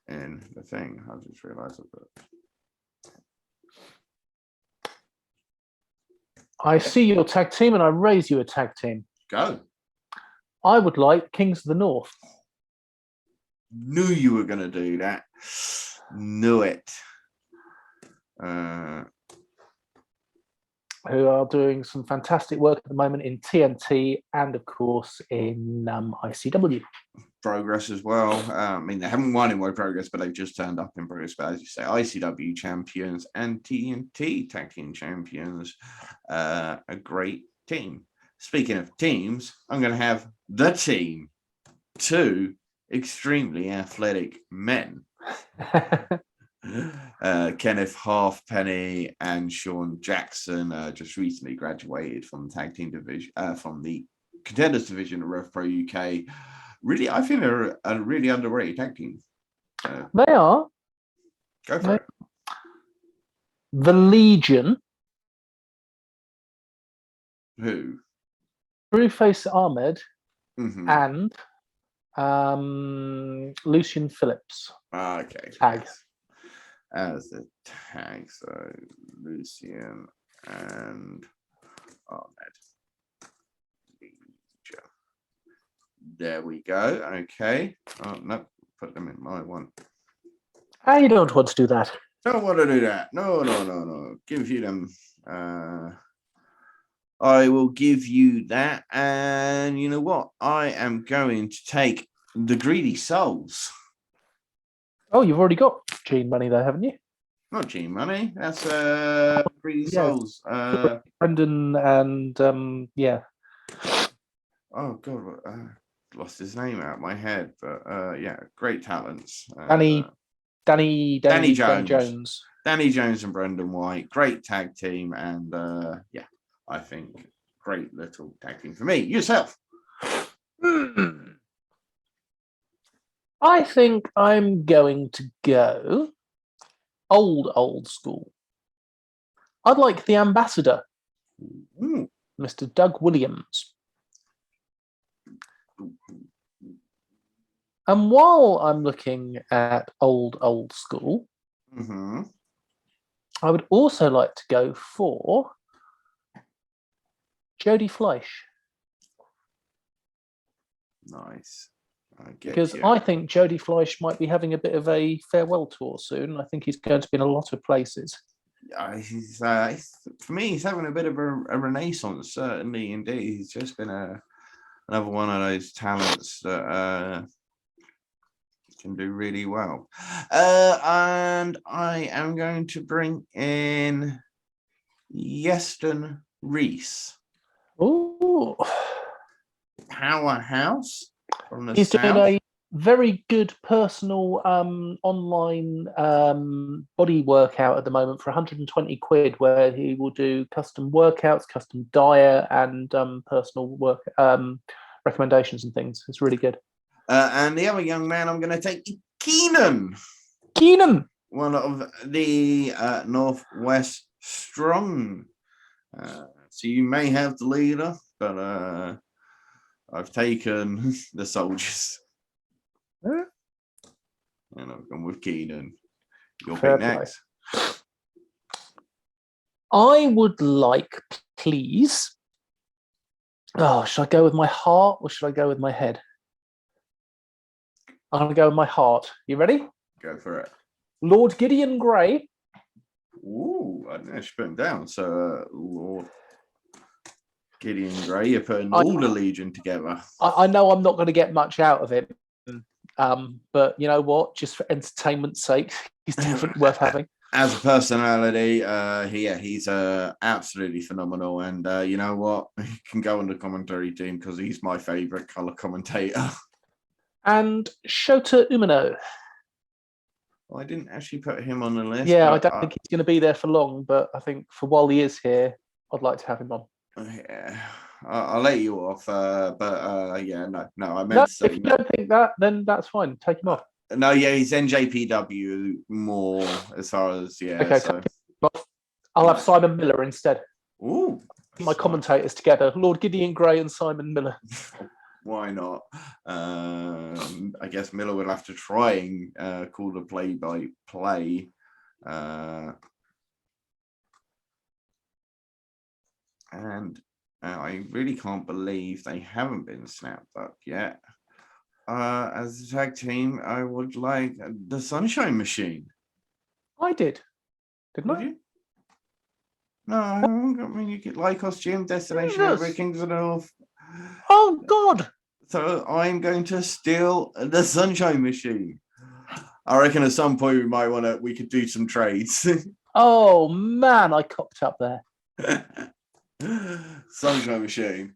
in the thing. I just realized that. I see your tag team, and I raise you a tag team. Go. I would like Kings of the North. Knew you were going to do that. Knew it. who are doing some fantastic work at the moment in TNT and, of course, in ICW. Progress as well. I mean, they haven't won in World Progress, but they've just turned up in Progress. But as you say, ICW champions and TNT tag team champions. A great team. Speaking of teams, I'm going to have the team. 2 extremely athletic men. Kenneth Halfpenny and Sean Jackson just recently graduated from the tag team division, from the contenders division of Rev Pro UK. Really, I think they're a really underrated tag team. They are. Go for it. The Legion. Who? Brewface Ahmed Mm-hmm. and Lucian Phillips. Okay. Tag. Yes. As the tag, so Lucian and Ahmed. There we go. Okay. Oh, no. Put them in my one. I don't want to do that. Don't want to do that. No. Give you them. I will give you that. And you know what? I am going to take the Greedy Souls. Oh, you've already got Gene Money there, haven't you? Not Gene Money. That's Greedy Souls. Brendan and yeah. Oh God, lost his name out of my head. But yeah, great talents. Danny Jones. Danny Jones and Brendan White. Great tag team. And yeah, I think great little tag team for me. Yourself. I think I'm going to go old school. I'd like the ambassador, Mr. Doug Williams. And while I'm looking at old school, I would also like to go for Jody Fleisch. Nice. Because I think Jody Fleisch might be having a bit of a farewell tour soon. I think he's going to be in a lot of places. He's for me, he's having a bit of a renaissance, certainly, indeed. He's just been another one of those talents that can do really well. And I am going to bring in Yeston Reese. Oh, Powerhouse from the He's South. doing a very good personal online body workout at the moment for 120 quid, where he will do custom workouts, custom diet, and personal work recommendations and things. It's really good. And the other young man I'm going to take, Keenan. One of the Northwest Strong. So you may have the leader, but I've taken the soldiers. And I've gone with Keenan. You'll pick next. I would like, please. Oh, should I go with my heart or should I go with my head? I'm going to go with my heart. You ready? Go for it. Lord Gideon Grey. Ooh, I didn't actually put him down. So, Lord Gideon Grey, you're putting all the Legion together. I know I'm not going to get much out of it. But you know what? Just for entertainment's sake, he's definitely worth having. As a personality, he's absolutely phenomenal. And you know what? He can go on the commentary team because he's my favourite colour commentator. And Shota Umino. Well, I didn't actually put him on the list. Yeah, I don't think he's going to be there for long, but I think for while he is here, I'd like to have him on. Yeah, I'll let you off. But yeah, no, I meant to say if you don't think that, then that's fine. Take him off. No, yeah, he's NJPW more as far as Okay, so. I'll have Simon Miller instead. Ooh, my commentators together, Lord Gideon Grey and Simon Miller. Why not? I guess Miller will have to try and call the play-by-play. And I really can't believe they haven't been snapped up yet. As a tag team, I would like the Sunshine Machine. I did. Didn't I? You? No, I mean, you get Lycos Gym, Destination Jesus. Over, Kings of the North. Oh, God. So I'm going to steal the Sunshine Machine. I reckon at some point we could do some trades. Oh, man, I cocked up there. Sunshine Machine.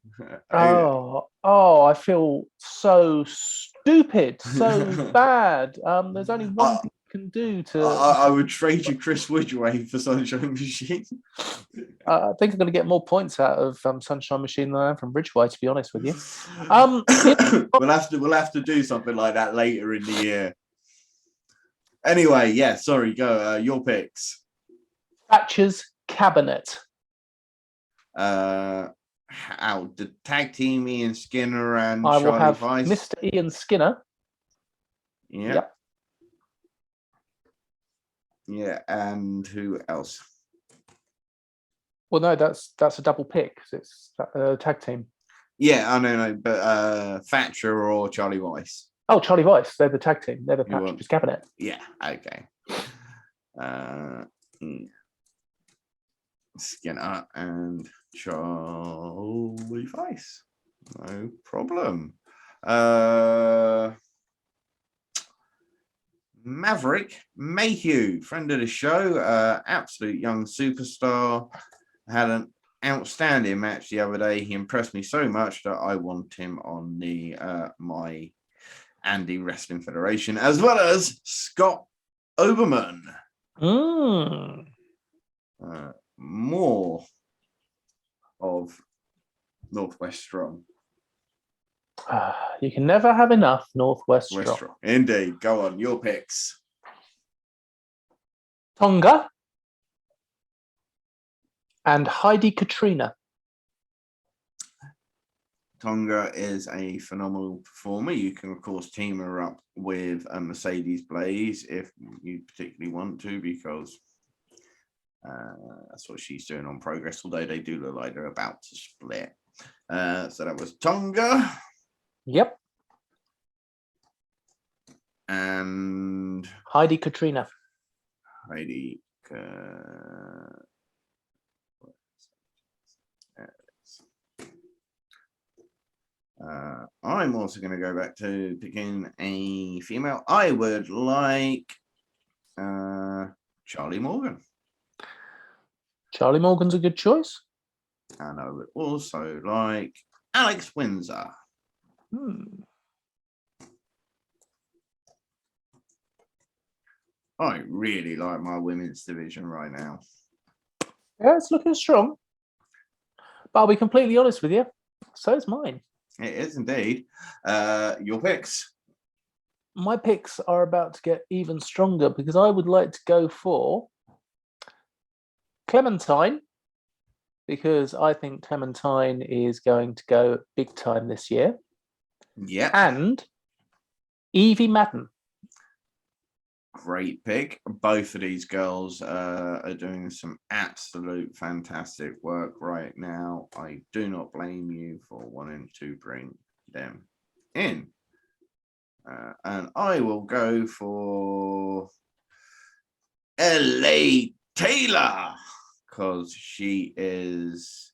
I feel so stupid, so bad. There's only one thing you can do to. I would trade you Chris Ridgeway for Sunshine Machine. I think I'm going to get more points out of Sunshine Machine than I am from Ridgeway, to be honest with you. We'll have to do something like that later in the year. Anyway, yeah, sorry, go. Your picks. CAPTCHA's Cabinet. Out the tag team Ian Skinner and I will Charlie have Weiss. Mr. Ian Skinner. Yeah. Yep. Yeah, and who else? Well, no, that's a double pick. It's a tag team. Yeah, I know, but Thatcher or Charlie Weiss. Oh, Charlie Weiss. They're the tag team. They're the CAPTCHA's Cabinet. Yeah, okay. Skinner and Charlie Weiss. No problem. Maverick Mayhew, friend of the show, absolute young superstar, had an outstanding match the other day. He impressed me so much that I want him on the my Andy Wrestling Federation, as well as Scott Oberman. More of Northwest Strong. You can never have enough Northwest Strong. Indeed. Go on, your picks. Tonga and Heidi Katrina. Tonga is a phenomenal performer. You can, of course, team her up with a Mercedes Blaze if you particularly want to, because that's what she's doing on Progress, although they do look like they're about to split. So that was Tonga. Yep. And Heidi Katrina. Heidi. I'm also going to go back to picking a female. I would like Charlie Morgan. Charlie Morgan's a good choice. And I would also like Alex Windsor. I really like my women's division right now. Yeah, it's looking strong. But I'll be completely honest with you. So is mine. It is indeed. Your picks. My picks are about to get even stronger because I would like to go for Clementine, because I think Clementine is going to go big time this year. Yeah. And Evie Madden. Great pick. Both of these girls are doing some absolute fantastic work right now. I do not blame you for wanting to bring them in. And I will go for LA Taylor, because she is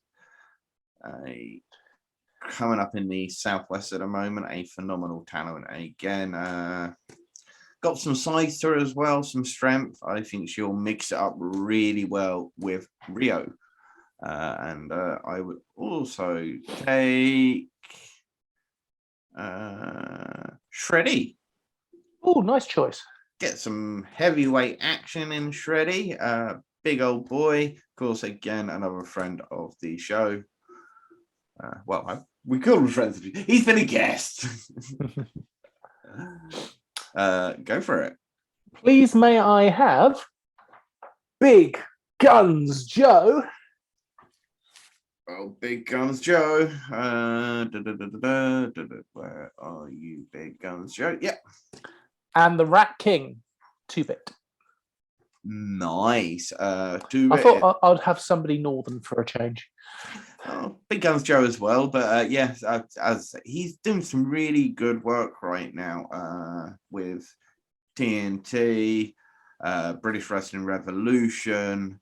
coming up in the Southwest at the moment, a phenomenal talent. Again, got some size to her as well, some strength. I think she'll mix it up really well with Rio. And I would also take Shreddy. Oh, nice choice. Get some heavyweight action in Shreddy. Big old boy. Of course, again, another friend of the show. We call him friends. He's been a guest. Go for it. Please, may I have Big Guns Joe? Oh, Big Guns Joe. Where are you, Big Guns Joe? Yeah. And the Rat King, 2-bit. Nice. I thought I'd have somebody northern for a change. Oh, Big Guns Joe as well, but yes, as he's doing some really good work right now with TNT, British Wrestling Revolution,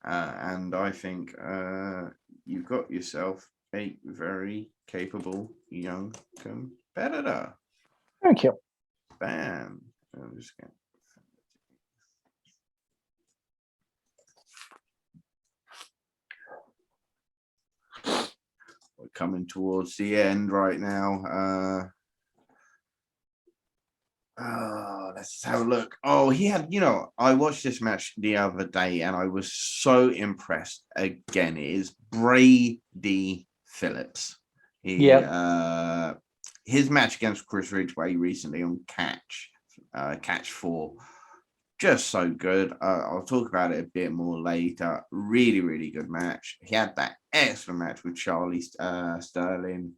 And I think you've got yourself a very capable young competitor. Thank you. Bam. I'm just going. We're coming towards the end right now. Let's have a look. Oh, he had, I watched this match the other day and I was so impressed. Again, it is Brady Phillips. His match against Chris Ridgeway recently on Catch 4. Just so good. I'll talk about it a bit more later. Really, really good match. He had that excellent match with Charlie Sterling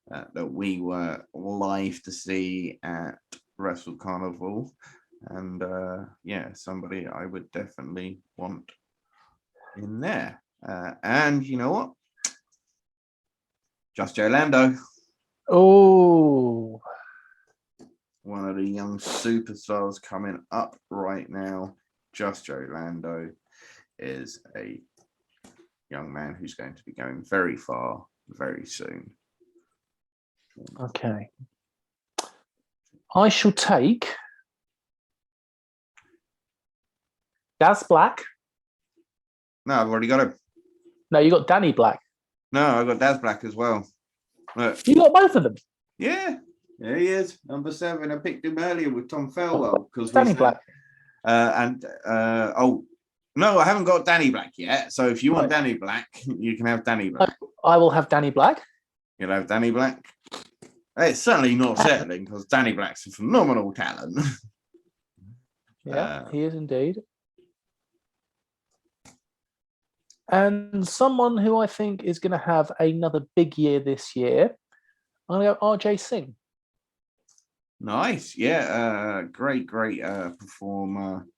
that we were live to see at Wrestle Carnival. And somebody I would definitely want in there. And you know what? Just Joe Lando. Oh. One of the young superstars coming up right now. Just Joe Lando is a young man who's going to be going very far very soon. Okay. I shall take Daz Black. No, I've already got him. No, you got Danny Black. No, I got Daz Black as well. Look. You got both of them? Yeah. There he is, number 7. I picked him earlier with Tom Felwell because Danny Black. No, I haven't got Danny Black yet. So if you want Danny Black, you can have Danny Black. I will have Danny Black. You'll have Danny Black. It's certainly not settling because Danny Black's a phenomenal talent. Yeah, he is indeed. And someone who I think is going to have another big year this year, I'm going to go RJ Singh. Nice. Yeah. Great performer.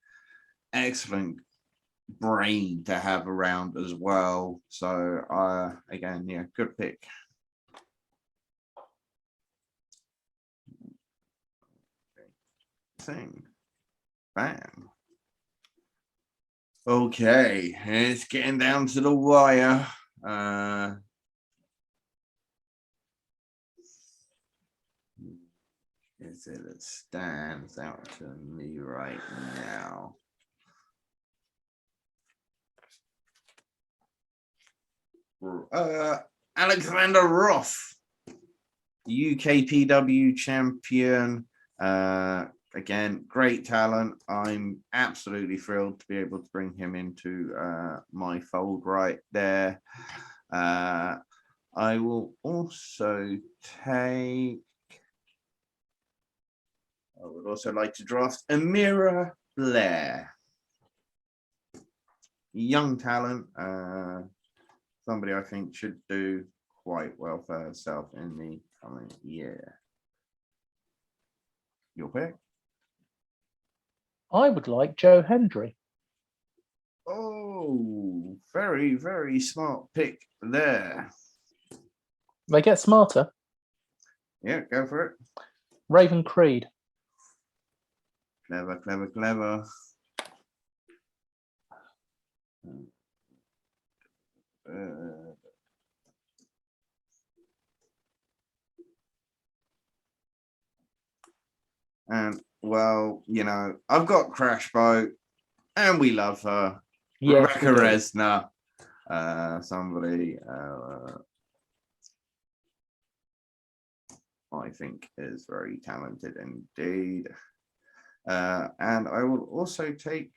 Excellent brain to have around as well. So, again, yeah, good pick. Thing. Bam. Okay, it's getting down to the wire. Is it that stands out to me right now? Alexander Roth, UKPW champion. Again, great talent. I'm absolutely thrilled to be able to bring him into my fold right there. I will also take. I would also like to draft Amira Blair. Young talent. Somebody I think should do quite well for herself in the coming year. Your pick? I would like Joe Hendry. Oh, very, very smart pick there. They get smarter. Yeah, go for it. Raven Creed. Clever. And well, I've got Crash Boat, and we love her. Yes, Rebecca Resner, somebody I think is very talented indeed. And I will also take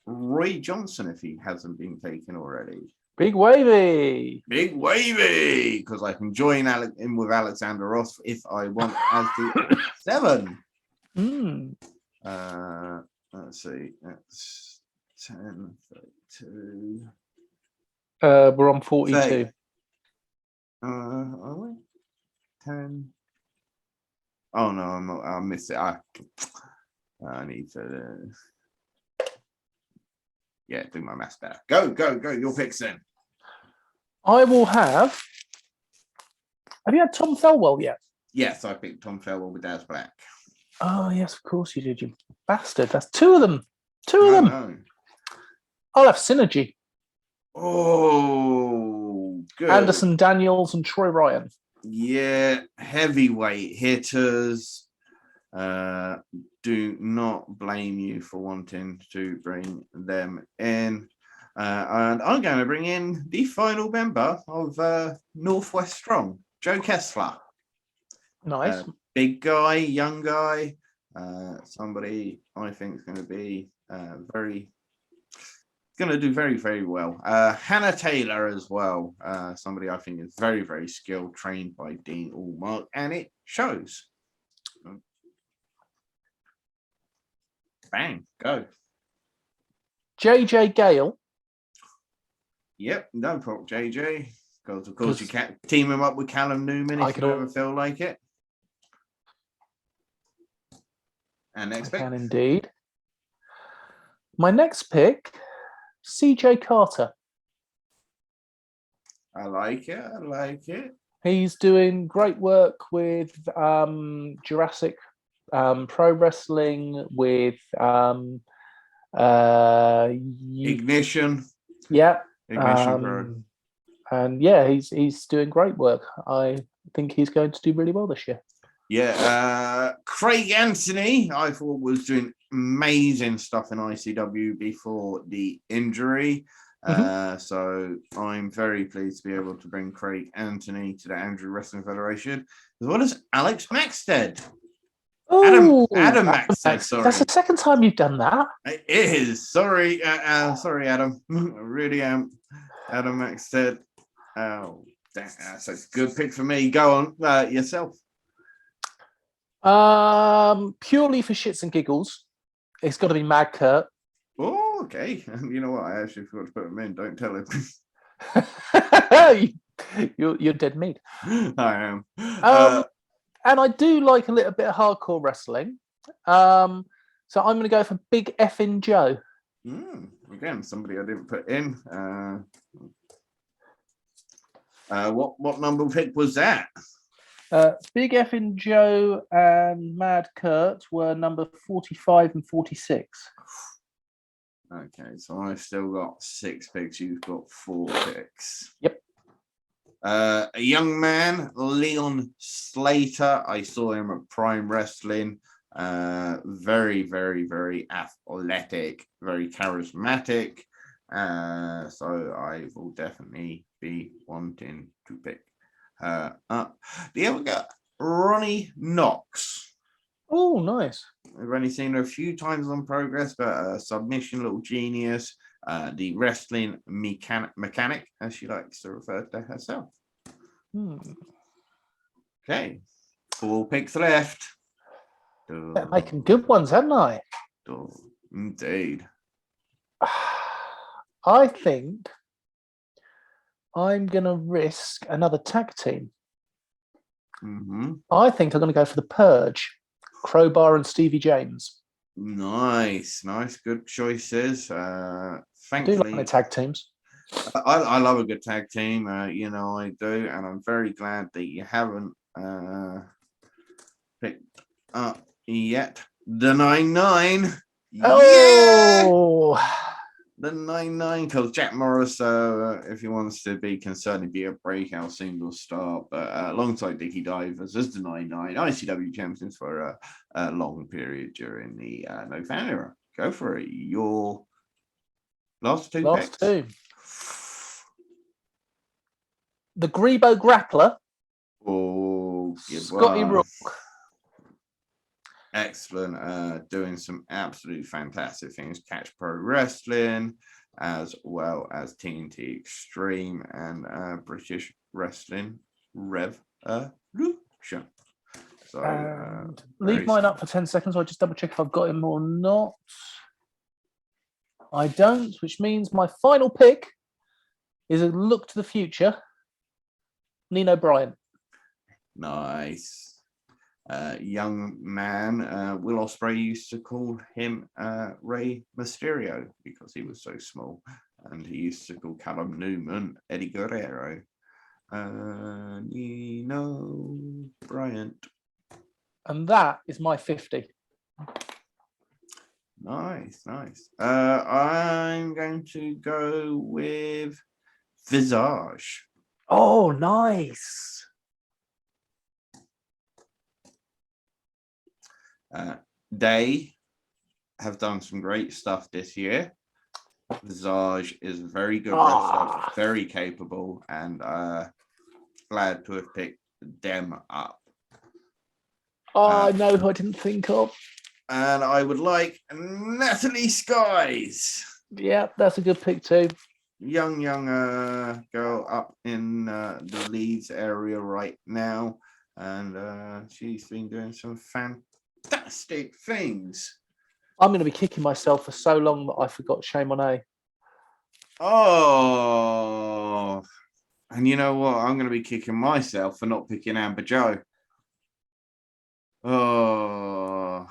Roy Johnson if he hasn't been taken already. Big Wavy, because I can join in with Alexander Ross if I want as the 7. Let's see, that's 10, 32. We're on 42. Are we? 10. Oh no, I missed it. I need to do my maths better. Go. Your picks then. I will have you had Tom Felwell yet? Yes, I picked Tom Felwell with Daz Black. Oh yes, of course you did, you bastard. That's 2 of them. 2 of them. No. I'll have Synergy. Oh, good. Anderson Daniels and Troy Ryan. Yeah, heavyweight hitters. Do not blame you for wanting to bring them in. And I'm going to bring in the final member of Northwest Strong, Joe Kessler. Nice. Big guy, young guy, somebody I think is going to be going to do very, very well. Hannah Taylor as well, somebody I think is very, very skilled, trained by Dean Allmark, and it shows. Bang, go. JJ Gale. Yep, no problem, JJ. Because of course you can team him up with Callum Newman if you ever feel like it. And next pick. Can indeed. My next pick, CJ Carter. I like it. I like it. He's doing great work with Jurassic Pro Wrestling, with Ignition. Yeah. Ignition Pro. And yeah, he's doing great work. I think he's going to do really well this year. Yeah, Craig Anthony, I thought was doing amazing stuff in ICW before the injury. So I'm very pleased to be able to bring Craig Anthony to the Andrew Wrestling Federation, as well as Alex Maxted. Oh, Adam Maxted, sorry. That's the second time you've done that. It is. Sorry, sorry, Adam. I really am. Adam Maxted. Oh, that's a good pick for me. Go on, yourself. Purely for shits and giggles, it's got to be Mad Kurt. Oh, okay. You know what? I actually forgot to put him in. Don't tell him. You're dead meat. I am. And I do like a little bit of hardcore wrestling. So I'm going to go for Big Effin' Joe. Again, somebody I didn't put in. What number pick was that? Big Effin' Joe and Mad Kurt were number 45 and 46. Okay, so I've still got 6 picks. You've got 4 picks. Yep. A young man, Leon Slater. I saw him at Prime Wrestling. Very, very, very athletic, very charismatic. So I will definitely be wanting to pick up. The other guy, Ronnie Knox. Oh, nice. I've only seen her a few times on Progress, but submission, little genius. The wrestling mechanic, as she likes to refer to herself. Okay, 4 picks left. They're making good ones, haven't I? Indeed. I think I'm going to risk another tag team. I think I'm going to go for the Purge, Crowbar and Stevie James. Nice, good choices. Thankfully, I do like my tag teams. I love a good tag team. You know I do, and I'm very glad that you haven't picked up yet. The 9-9. Oh, yeah! The 9-9, because Jack Morris, if he wants to be concerned, he'd be a breakout single star, but alongside Dickie Divers as the 9-9 ICW champions for a long period during the No Fan era. Go for it. Your last 2 picks. 2. The Grebo Grappler. Oh, Scotty Rook. Excellent. Doing some absolute fantastic things. Catch Pro Wrestling, as well as TNT Extreme and British Wrestling Revolution. So leave mine up for 10 seconds. I'll just double check if I've got him or not. I don't, which means my final pick is a look to the future. Nino Bryant. Nice. Young man, Will Ospreay used to call him Rey Mysterio because he was so small, and he used to call Callum Newman Eddie Guerrero. Nino Bryant. And that is my 50. Nice. I'm going to go with Visage. Oh, nice. They have done some great stuff this year. Visage is a very good wrestler, very capable, and glad to have picked them up. No, I didn't think of. And I would like Natalie Skies. Yeah, that's a good pick too. Young girl up in the Leeds area right now, and she's been doing some fantastic things. I'm going to be kicking myself for so long that I forgot Shame on A. Oh, and you know what? I'm going to be kicking myself for not picking Amber Joe. Oh,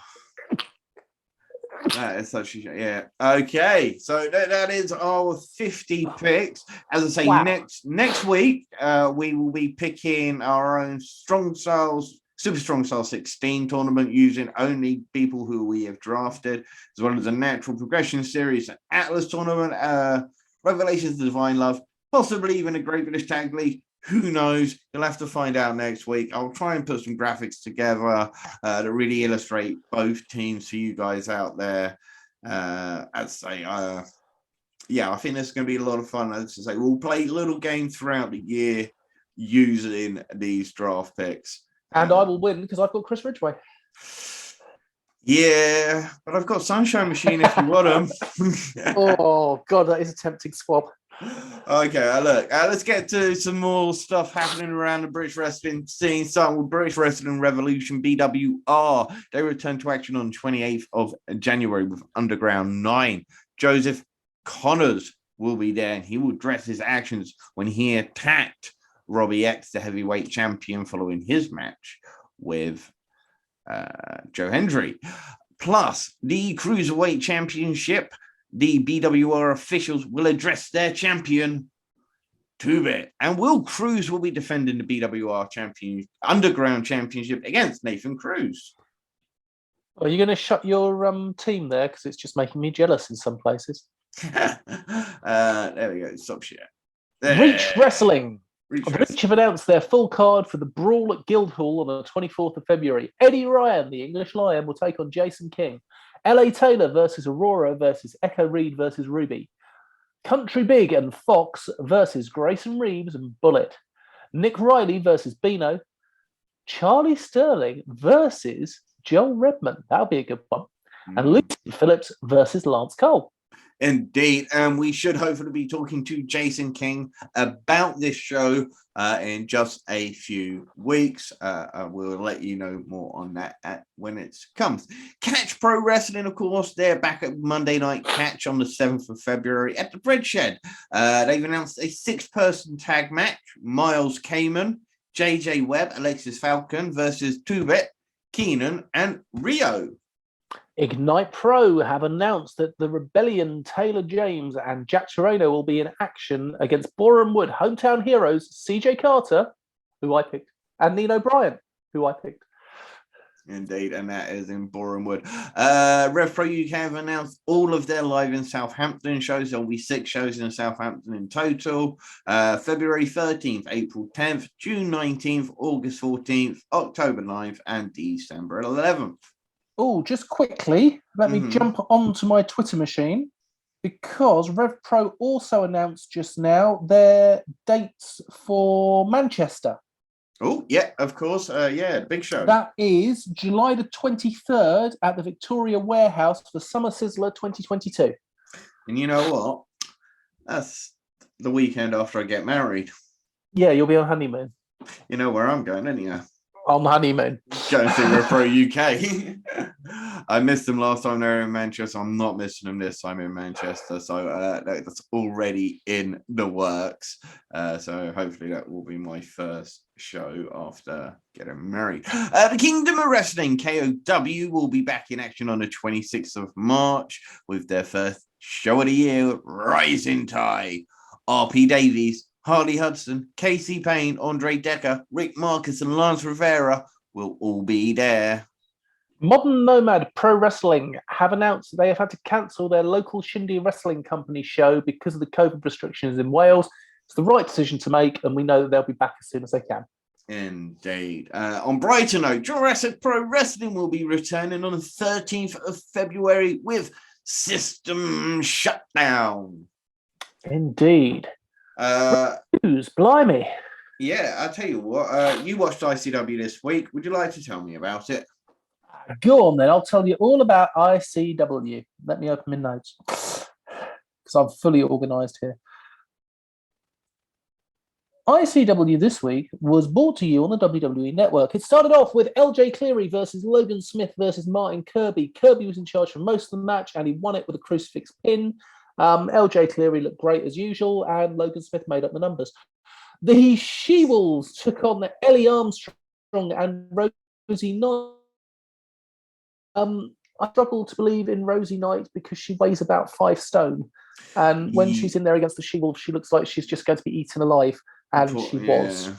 that is such a yeah. Okay, so that is our 50 picks. As I say, next week we will be picking our own Super Strong Style 16 tournament using only people who we have drafted, as well as a Natural Progression Series, Atlas tournament, Revelations of Divine Love, possibly even a Great British Tag League. Who knows? You'll have to find out next week. I'll try and put some graphics together to really illustrate both teams for you guys out there. As I say, yeah, I think this is going to be a lot of fun. As I say, we'll play little games throughout the year using these draft picks. And I will win because I've got Chris Ridgeway. Yeah, but I've got Sunshine Machine if you want them. Oh, God, that is a tempting swap. Okay, look, let's get to some more stuff happening around the British wrestling scene, starting with British Wrestling Revolution, BWR. They return to action on 28th of January with Underground 9. Joseph Connors will be there, and he will address his actions when he attacked Robbie X, the heavyweight champion, following his match with Joe Hendry. Plus, the Cruiserweight Championship, the BWR officials will address their champion, 2-Bit. And Will Cruz will be defending the BWR Underground Championship against Nathan Cruz. Are you going to shut your team there? Because it's just making me jealous in some places. There we go. Stop shit. Reach Wrestling. Reach have announced their full card for the Brawl at Guildhall on the 24th of February. Eddie Ryan, the English Lion, will take on Jason King. LA Taylor versus Aurora versus Echo Reed versus Ruby. Country Big and Fox versus Grayson Reeves and Bullet. Nick Riley versus Bino. Charlie Sterling versus Joel Redman. That'll be a good one. And Lucy Phillips versus Lance Cole. Indeed, and we should hopefully be talking to Jason King about this show in just a few weeks. We'll let you know more on that when it comes. Catch Pro Wrestling, of course, they're back at Monday Night Catch on the 7th of February at the Bread Shed. They've announced a 6-person tag match. Miles Kamen, JJ Webb, Alexis Falcon versus 2-Bit, Keenan, and Rio. Ignite Pro have announced that the Rebellion, Taylor James, and Jack Toreno will be in action against Boreham Wood hometown heroes CJ Carter, who I picked, and Nino Bryant, who I picked. Indeed, and that is in Boreham Wood. Rev Pro UK have announced all of their live in Southampton shows. There will be 6 shows in Southampton in total. February 13th, April 10th, June 19th, August 14th, October 9th, and December 11th. Oh, just quickly, let me jump onto my Twitter machine, because Rev Pro also announced just now their dates for Manchester. Oh, yeah, of course. Yeah, big show. That is July the 23rd at the Victoria Warehouse for Summer Sizzler 2022. And you know what? That's the weekend after I get married. Yeah, you'll be on honeymoon. You know where I'm going, don't you? On honeymoon. Going to see Rev Pro UK. I missed them last time they were in Manchester. I'm not missing them this time in Manchester. So that's already in the works. So hopefully that will be my first show after getting married. The Kingdom of Wrestling, KOW, will be back in action on the 26th of March with their first show of the year, Rising Tide. RP Davies, Harley Hudson, Casey Payne, Andre Decker, Rick Marcus, and Lance Rivera will all be there. Modern Nomad Pro Wrestling have announced they have had to cancel their local Shindy Wrestling Company show because of the COVID restrictions in Wales. It's the right decision to make, and we know that they'll be back as soon as they can. Indeed. On brighter note, Jurassic Pro Wrestling will be returning on the 13th of February with System Shutdown. Indeed. News, blimey. Yeah, I'll tell you what. You watched ICW this week. Would you like to tell me about it? Go on then. I'll tell you all about ICW. Let me open my notes because I'm fully organised here. ICW this week was brought to you on the WWE Network. It started off with LJ Cleary versus Logan Smith versus Martin Kirby. Kirby was in charge for most of the match, and he won it with a crucifix pin. LJ Cleary looked great as usual, and Logan Smith made up the numbers. The She-Wolves took on Ellie Armstrong and Rosie Knight. I struggle to believe in Rosie Knight because she weighs about 5 stone. And when she's in there against the She-Wolves, she looks like she's just going to be eaten alive. And she was.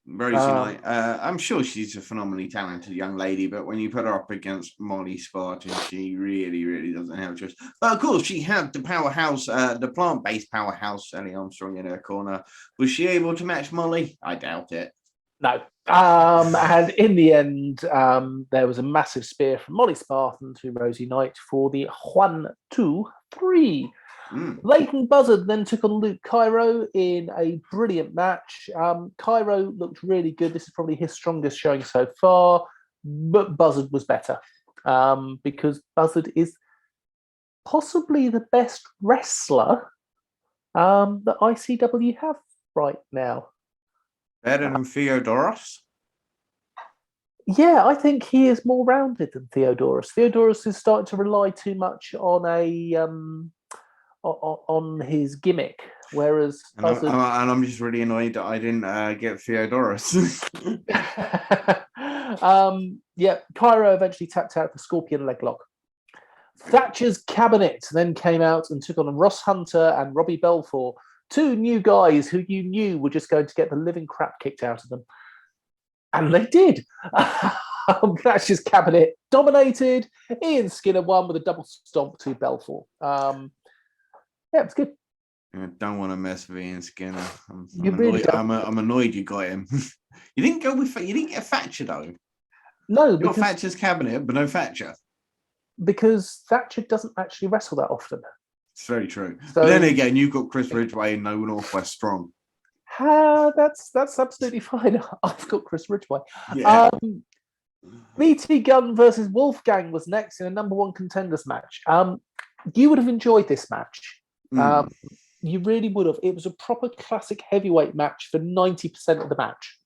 Rosie Knight. I'm sure she's a phenomenally talented young lady, but when you put her up against Molly Spartan, she really, really doesn't have a choice. But of course, she had the powerhouse, the plant-based powerhouse, Ellie Armstrong in her corner. Was she able to match Molly? I doubt it. No. And in the end, there was a massive spear from Molly Spartan to Rosie Knight for the 1, 2, 3. Leighton Buzzard then took on Luke Cairo in a brilliant match. Cairo looked really good. This is probably his strongest showing so far, but Buzzard was better because Buzzard is possibly the best wrestler that ICW have right now. Better than Theodoros? Yeah, I think he is more rounded than Theodorus. Theodorus is starting to rely too much on on his gimmick, whereas Buzzard... I'm just really annoyed that I didn't get Theodorus. Cairo eventually tapped out the Scorpion leg lock. Thatcher's Cabinet then came out and took on Ross Hunter and Robbie Belfort, 2 new guys who you knew were just going to get the living crap kicked out of them. And they did. Thatcher's Cabinet dominated. Ian Skinner won with a double stomp to Belfort. Yeah, it was good. I don't want to mess with Ian Skinner. I'm annoyed you got him. You didn't get Thatcher though. No, you got Thatcher's Cabinet, but no Thatcher. Because Thatcher doesn't actually wrestle that often. It's very true. So, but then again, you've got Chris Ridgeway and no Northwest Strong. That's absolutely fine. I've got Chris Ridgeway. Yeah. BT Gunn versus Wolfgang was next in a number 1 contenders match. You would have enjoyed this match. You really would have. It was a proper classic heavyweight match for 90% of the match.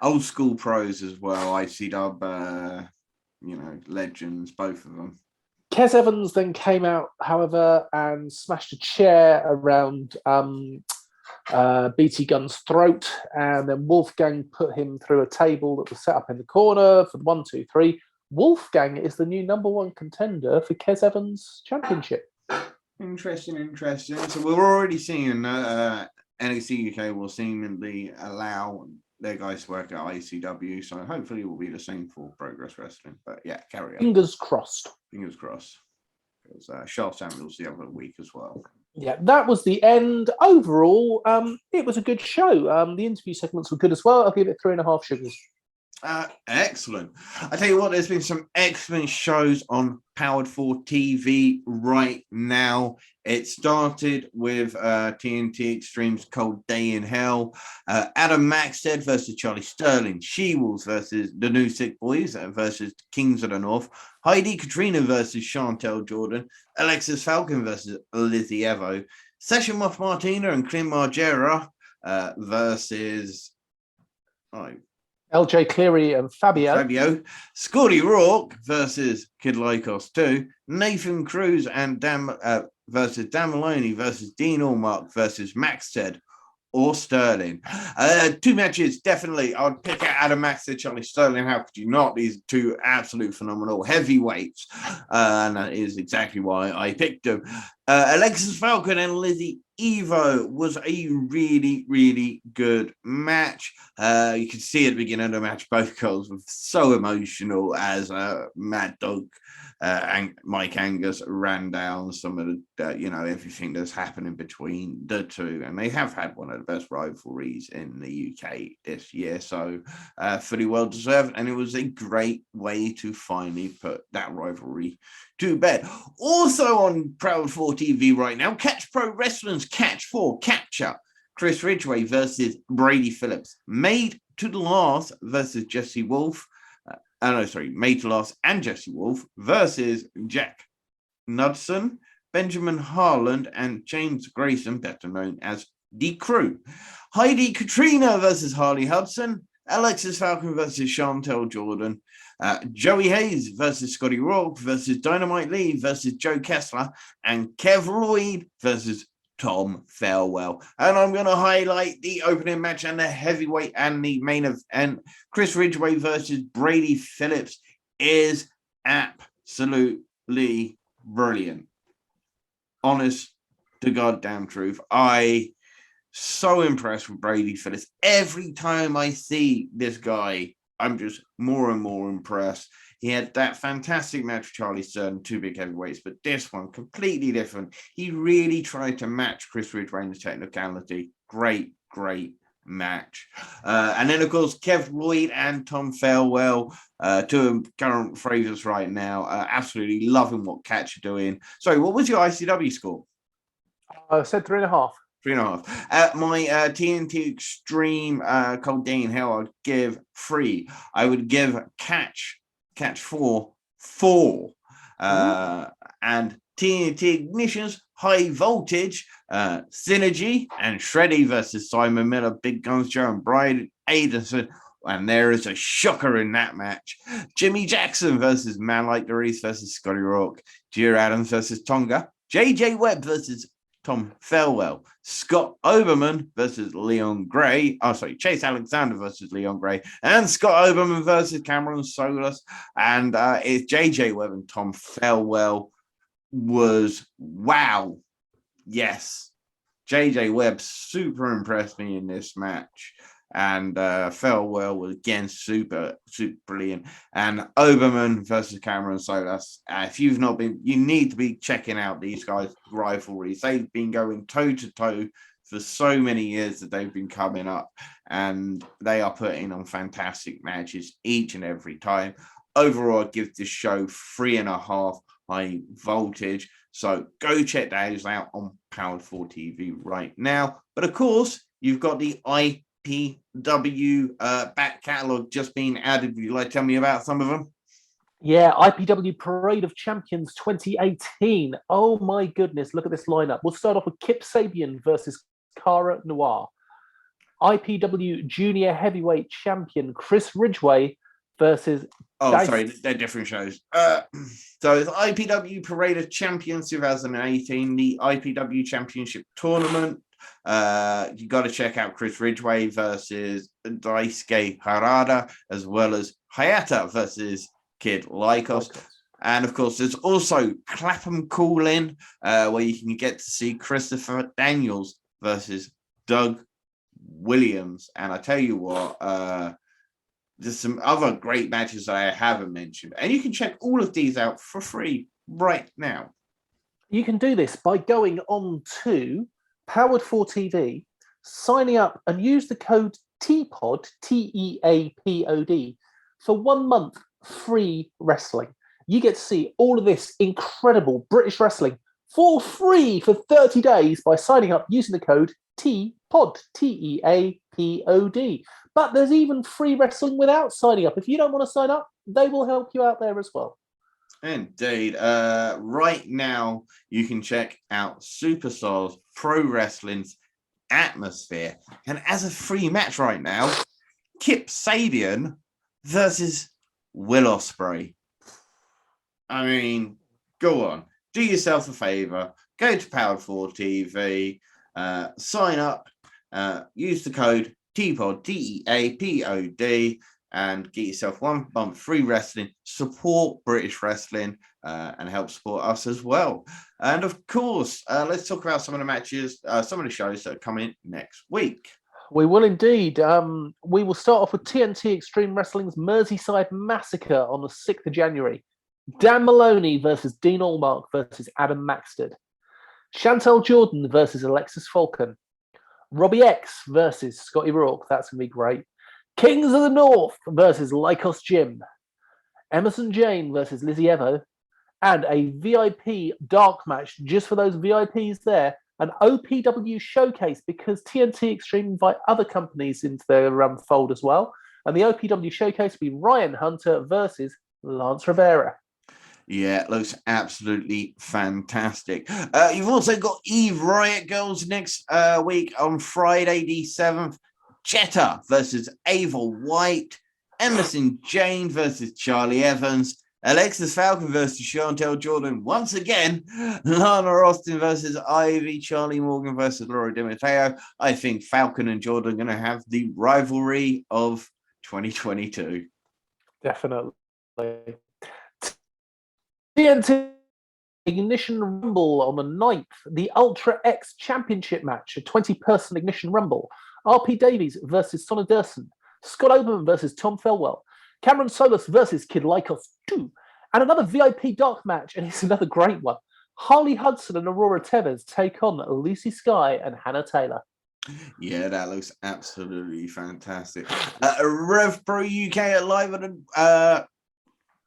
Old school pros as well. ICW, legends, both of them. Kes Evans then came out, however, and smashed a chair around BT Gunn's throat, and then Wolfgang put him through a table that was set up in the corner for the 1, 2, 3. Wolfgang is the new number 1 contender for Kes Evans' championship. Interesting. So we're already seeing NXT UK will seemingly allow their guys to work at ICW, so hopefully it will be the same for Progress Wrestling. But yeah, carry on. Fingers crossed. Because Charles Samuels the other week as well. Yeah, that was the end. Overall, it was a good show. The interview segments were good as well. I'll give it 3.5 sugars. Excellent. I tell you what, there's been some excellent shows on Powered 4 TV right now. It started with TNT Extreme's Cold Day in Hell. Adam Maxted versus Charlie Sterling. She-Wolves versus the New Sick Boys versus Kings of the North. Heidi Katrina versus Chantel Jordan. Alexis Falcon versus Lizzie Evo. Session Moth Martina and Clint Margera versus... LJ Cleary and Fabio. Scotty Rourke versus Kid Lycos 2. Nathan Cruz and versus Dan Maloney versus Dean Allmark versus Maxted or Sterling. 2 matches, definitely. I'd pick out Adam Maxted, Charlie Sterling. How could you not? These 2 absolute phenomenal heavyweights. And that is exactly why I picked them. Alexis Falcon and Lizzie Evo was a really, really good match. You could see at the beginning of the match, both girls were so emotional as Mad Dog and Mike Angus ran down some of the, everything that's happening between the two. And they have had one of the best rivalries in the UK this year. So fully well deserved. And it was a great way to finally put that rivalry to bed. Also on Proud 4 TV right now, Catch Pro Wrestling's Catch 4 CAPTCHA. Chris Ridgeway versus Brady Phillips. Made to the Last versus Jesse Wolf. Made to Last and Jesse Wolf versus Jack Knudsen, Benjamin Harland, and James Grayson, better known as The Crew. Heidi Katrina versus Harley Hudson. Alexis Falcon versus Chantel Jordan. Joey Hayes versus Scotty Rourke versus Dynamite Lee versus Joe Kessler. And Kev Lloyd versus Tom Farewell. And I'm going to highlight the opening match and the heavyweight and the main event. Chris Ridgeway versus Brady Phillips is absolutely brilliant. Honest to goddamn truth. I so impressed with Brady Phillips. Every time I see this guy, I'm just more and more impressed. He had that fantastic match with Charlie Stern, two big heavyweights, but this one completely different. He really tried to match Chris Ridgeway in the technicality. Great, great match. And then, of course, Kev Lloyd and Tom Farewell, two current phrases right now. Absolutely loving what Catch are doing. Sorry, what was your ICW score? I said 3.5. 3.5. At my TNT Extreme Cold Day in Hell, I'd give 3. I would give Catch 4. And TNT Ignition's High Voltage, Synergy, and Shreddy versus Simon Miller, Big Guns Joe, and Brian Adelson. And there is a shocker in that match. Jimmy Jackson versus Man Like the Reese versus Scotty Rourke. Gia Adams versus Tonga. JJ Webb versus Tom Farewell. Scott Oberman versus Leon Gray. Chase Alexander versus Leon Gray. And Scott Oberman versus Cameron Solis. And it's JJ Webb and Tom Farewell was wow. Yes. JJ Webb super impressed me in this match. And Farewell was again super brilliant. And Oberman versus Cameron Solis. If you've not been, you need to be checking out these guys' rivalries. They've been going toe to toe for so many years that they've been coming up, and they are putting on fantastic matches each and every time. Overall, I give this show 3.5 High Voltage. So go check those out on Powered 4 TV right now. But of course, you've got the IPW back catalogue just being added. Would you like to tell me about some of them? Yeah, IPW Parade of Champions 2018. Oh my goodness, look at this lineup. We'll start off with Kip Sabian versus Cara Noir. IPW Junior Heavyweight Champion Chris Ridgeway versus... they're different shows. So it's IPW Parade of Champions 2018, the IPW Championship Tournament. You got to check out Chris Ridgeway versus Daisuke Harada, as well as Hayata versus Kid Lycos. And of course, there's also Clapham Call In, where you can get to see Christopher Daniels versus Doug Williams. And I tell you what, there's some other great matches that I haven't mentioned. And you can check all of these out for free right now. You can do this by going on to Powered 4 TV, signing up and use the code TEAPOD, TEAPOD, for 1 month free wrestling. You get to see all of this incredible British wrestling for free for 30 days by signing up using the code TEAPOD, TEAPOD. But there's even free wrestling without signing up. If you don't want to sign up, they will help you out there as well. Indeed. Right now, you can check out Superstars Pro Wrestling's Atmosphere. And as a free match right now, Kip Sabian versus Will Ospreay. I mean, go on. Do yourself a favor. Go to Powered 4 TV. Sign up. Use the code TEAPOD, TEAPOD. and get yourself one bump free wrestling. Support British wrestling and help support us as well. And of course, let's talk about some of the matches, some of the shows that are coming next week. We will indeed. We will start off with TNT Extreme Wrestling's Merseyside Massacre on the 6th of January. Dan Maloney versus Dean Allmark versus Adam Maxted. Chantel Jordan versus Alexis Falcon. Robbie X versus Scotty Rourke. That's going to be great. Kings of the North versus Lycos Jim. Emerson Jane versus Lizzie Evo. And a VIP dark match just for those VIPs there. An OPW showcase because TNT Extreme invite other companies into their fold as well. And the OPW showcase will be Ryan Hunter versus Lance Rivera. Yeah, it looks absolutely fantastic. You've also got Eve Riot Girls next week on Friday the 7th. Jetta versus Ava White. Emerson Jane versus Charlie Evans. Alexis Falcon versus Chantel Jordan. Once again, Lana Austin versus Ivy. Charlie Morgan versus Laura DiMatteo. I think Falcon and Jordan are going to have the rivalry of 2022. Definitely. TNT Ignition Rumble on the 9th, the Ultra X Championship match, a 20-person Ignition Rumble. RP Davies versus Sonna Durson. Scott Oberman versus Tom Felwell. Cameron Solis versus Kid Lycos 2. And another VIP dark match, and it's another great one. Harley Hudson and Aurora Tevez take on Lucy Sky and Hannah Taylor. Yeah, that looks absolutely fantastic. Rev Pro UK at live at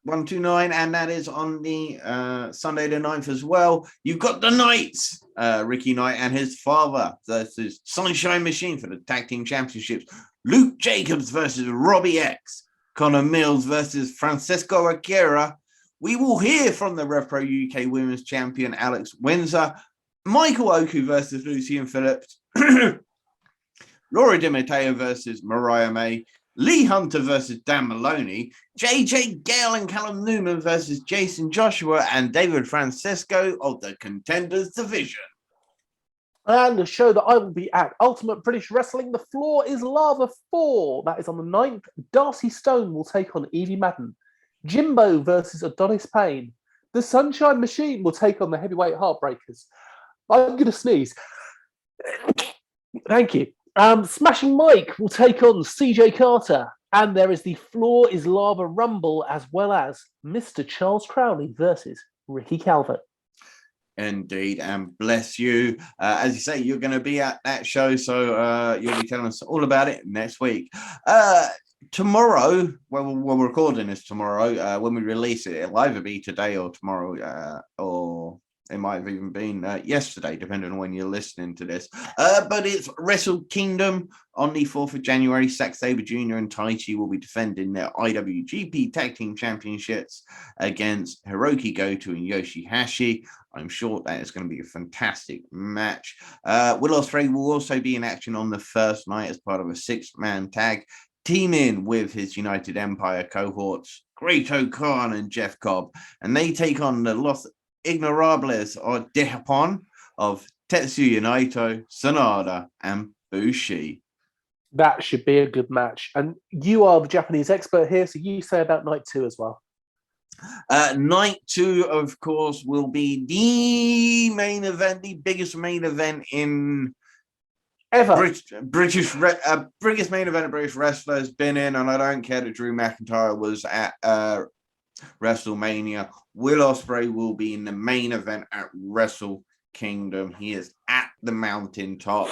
129, and that is on the Sunday the 9th as well. You've got the Knights, Ricky Knight and his father versus Sunshine Machine for the Tag Team Championships. Luke Jacobs versus Robbie X. Connor Mills versus Francesco Akira. We will hear from the Rev Pro UK Women's Champion Alex Windsor. Michael Oku versus Lucian Phillips. Laura DiMatteo versus Mariah May. Lee Hunter versus Dan Maloney, JJ Gale and Callum Newman versus Jason Joshua and David Francisco of the Contenders Division. And the show that I will be at, Ultimate British Wrestling, The Floor is Lava 4. That is on the 9th. Darcy Stone will take on Evie Madden. Jimbo versus Adonis Payne. The Sunshine Machine will take on the Heavyweight Heartbreakers. I'm going to sneeze. Thank you. Smashing Mike will take on CJ Carter. And there is the Floor is Lava Rumble, as well as Mr. Charles Crowley versus Ricky Calvert. Indeed, and bless you. As you say, you're going to be at that show, so you'll be telling us all about it next week. Tomorrow, well, we're recording this tomorrow. When we release it, it'll either be today or tomorrow, or it might have even been yesterday, depending on when you're listening to this. But it's Wrestle Kingdom on the 4th of January. Zack Sabre Jr. and Taichi will be defending their IWGP Tag Team Championships against Hiroki Goto and Yoshihashi. I'm sure that is going to be a fantastic match. Will Ospreay will also be in action on the first night as part of a 6-man tag, teaming with his United Empire cohorts, Great-O-Khan and Jeff Cobb. And they take on the Los Ignorables or De Japón of Tetsuya Naito, Sanada, and Bushi. That should be a good match. And you are the Japanese expert here, so you say about night 2 as well. Night 2, of course, will be the main event, the biggest main event in ever. Biggest main event a British wrestler has been in, and I don't care that Drew McIntyre was at WrestleMania. Will Ospreay will be in the main event at Wrestle Kingdom. He is at the mountaintop,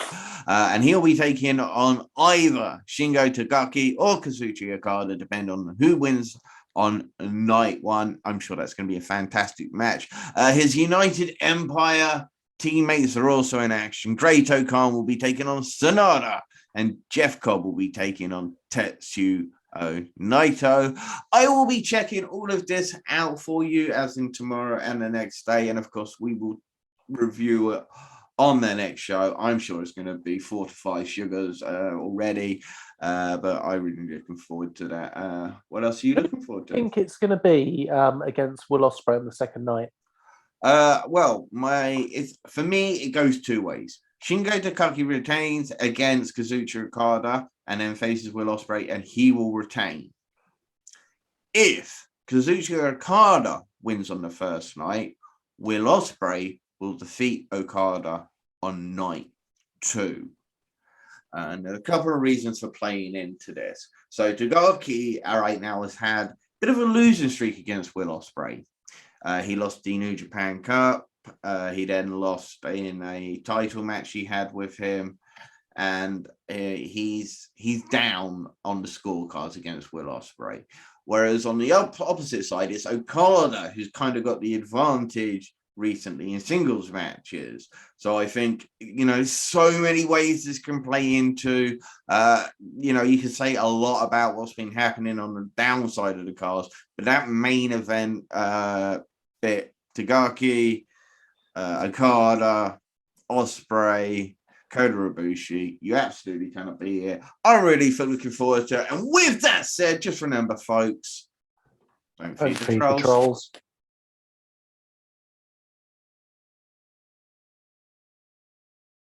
and he'll be taking on either Shingo Takagi or Kazuchika Okada, depending on who wins on night 1. I'm sure that's going to be a fantastic match. His United Empire teammates are also in action. Great-O-Khan will be taking on Sanada, and Jeff Cobb will be taking on Tetsuya Naito. I will be checking all of this out for you as in tomorrow and the next day, and of course we will review it on the next show. I'm sure it's going to be 4 to 5 sugars already, but I'm really looking forward to that. What else are you looking forward to? I think it's going to be against Will Ospreay on the second night. For me, it goes 2 ways. Shingo Takagi retains against Kazuchika Okada and then faces Will Ospreay, and he will retain. if Kazuchika Okada wins on the first night, Will Ospreay will defeat Okada on night 2. And a couple of reasons for playing into this. So Tagaki right now has had a bit of a losing streak against Will Ospreay. He lost the New Japan Cup. He then lost in a title match he had with him. And he's down on the scorecards against Will Ospreay. Whereas on the opposite side, it's Okada who's kind of got the advantage recently in singles matches. So I think, so many ways this can play into, you can say a lot about what's been happening on the downside of the cards, but that main event bit, Tagaki, Okada, Ospreay, Kota Ibushi, you absolutely cannot be here. I'm really looking forward to it. And with that said, just remember, folks, don't feed the trolls.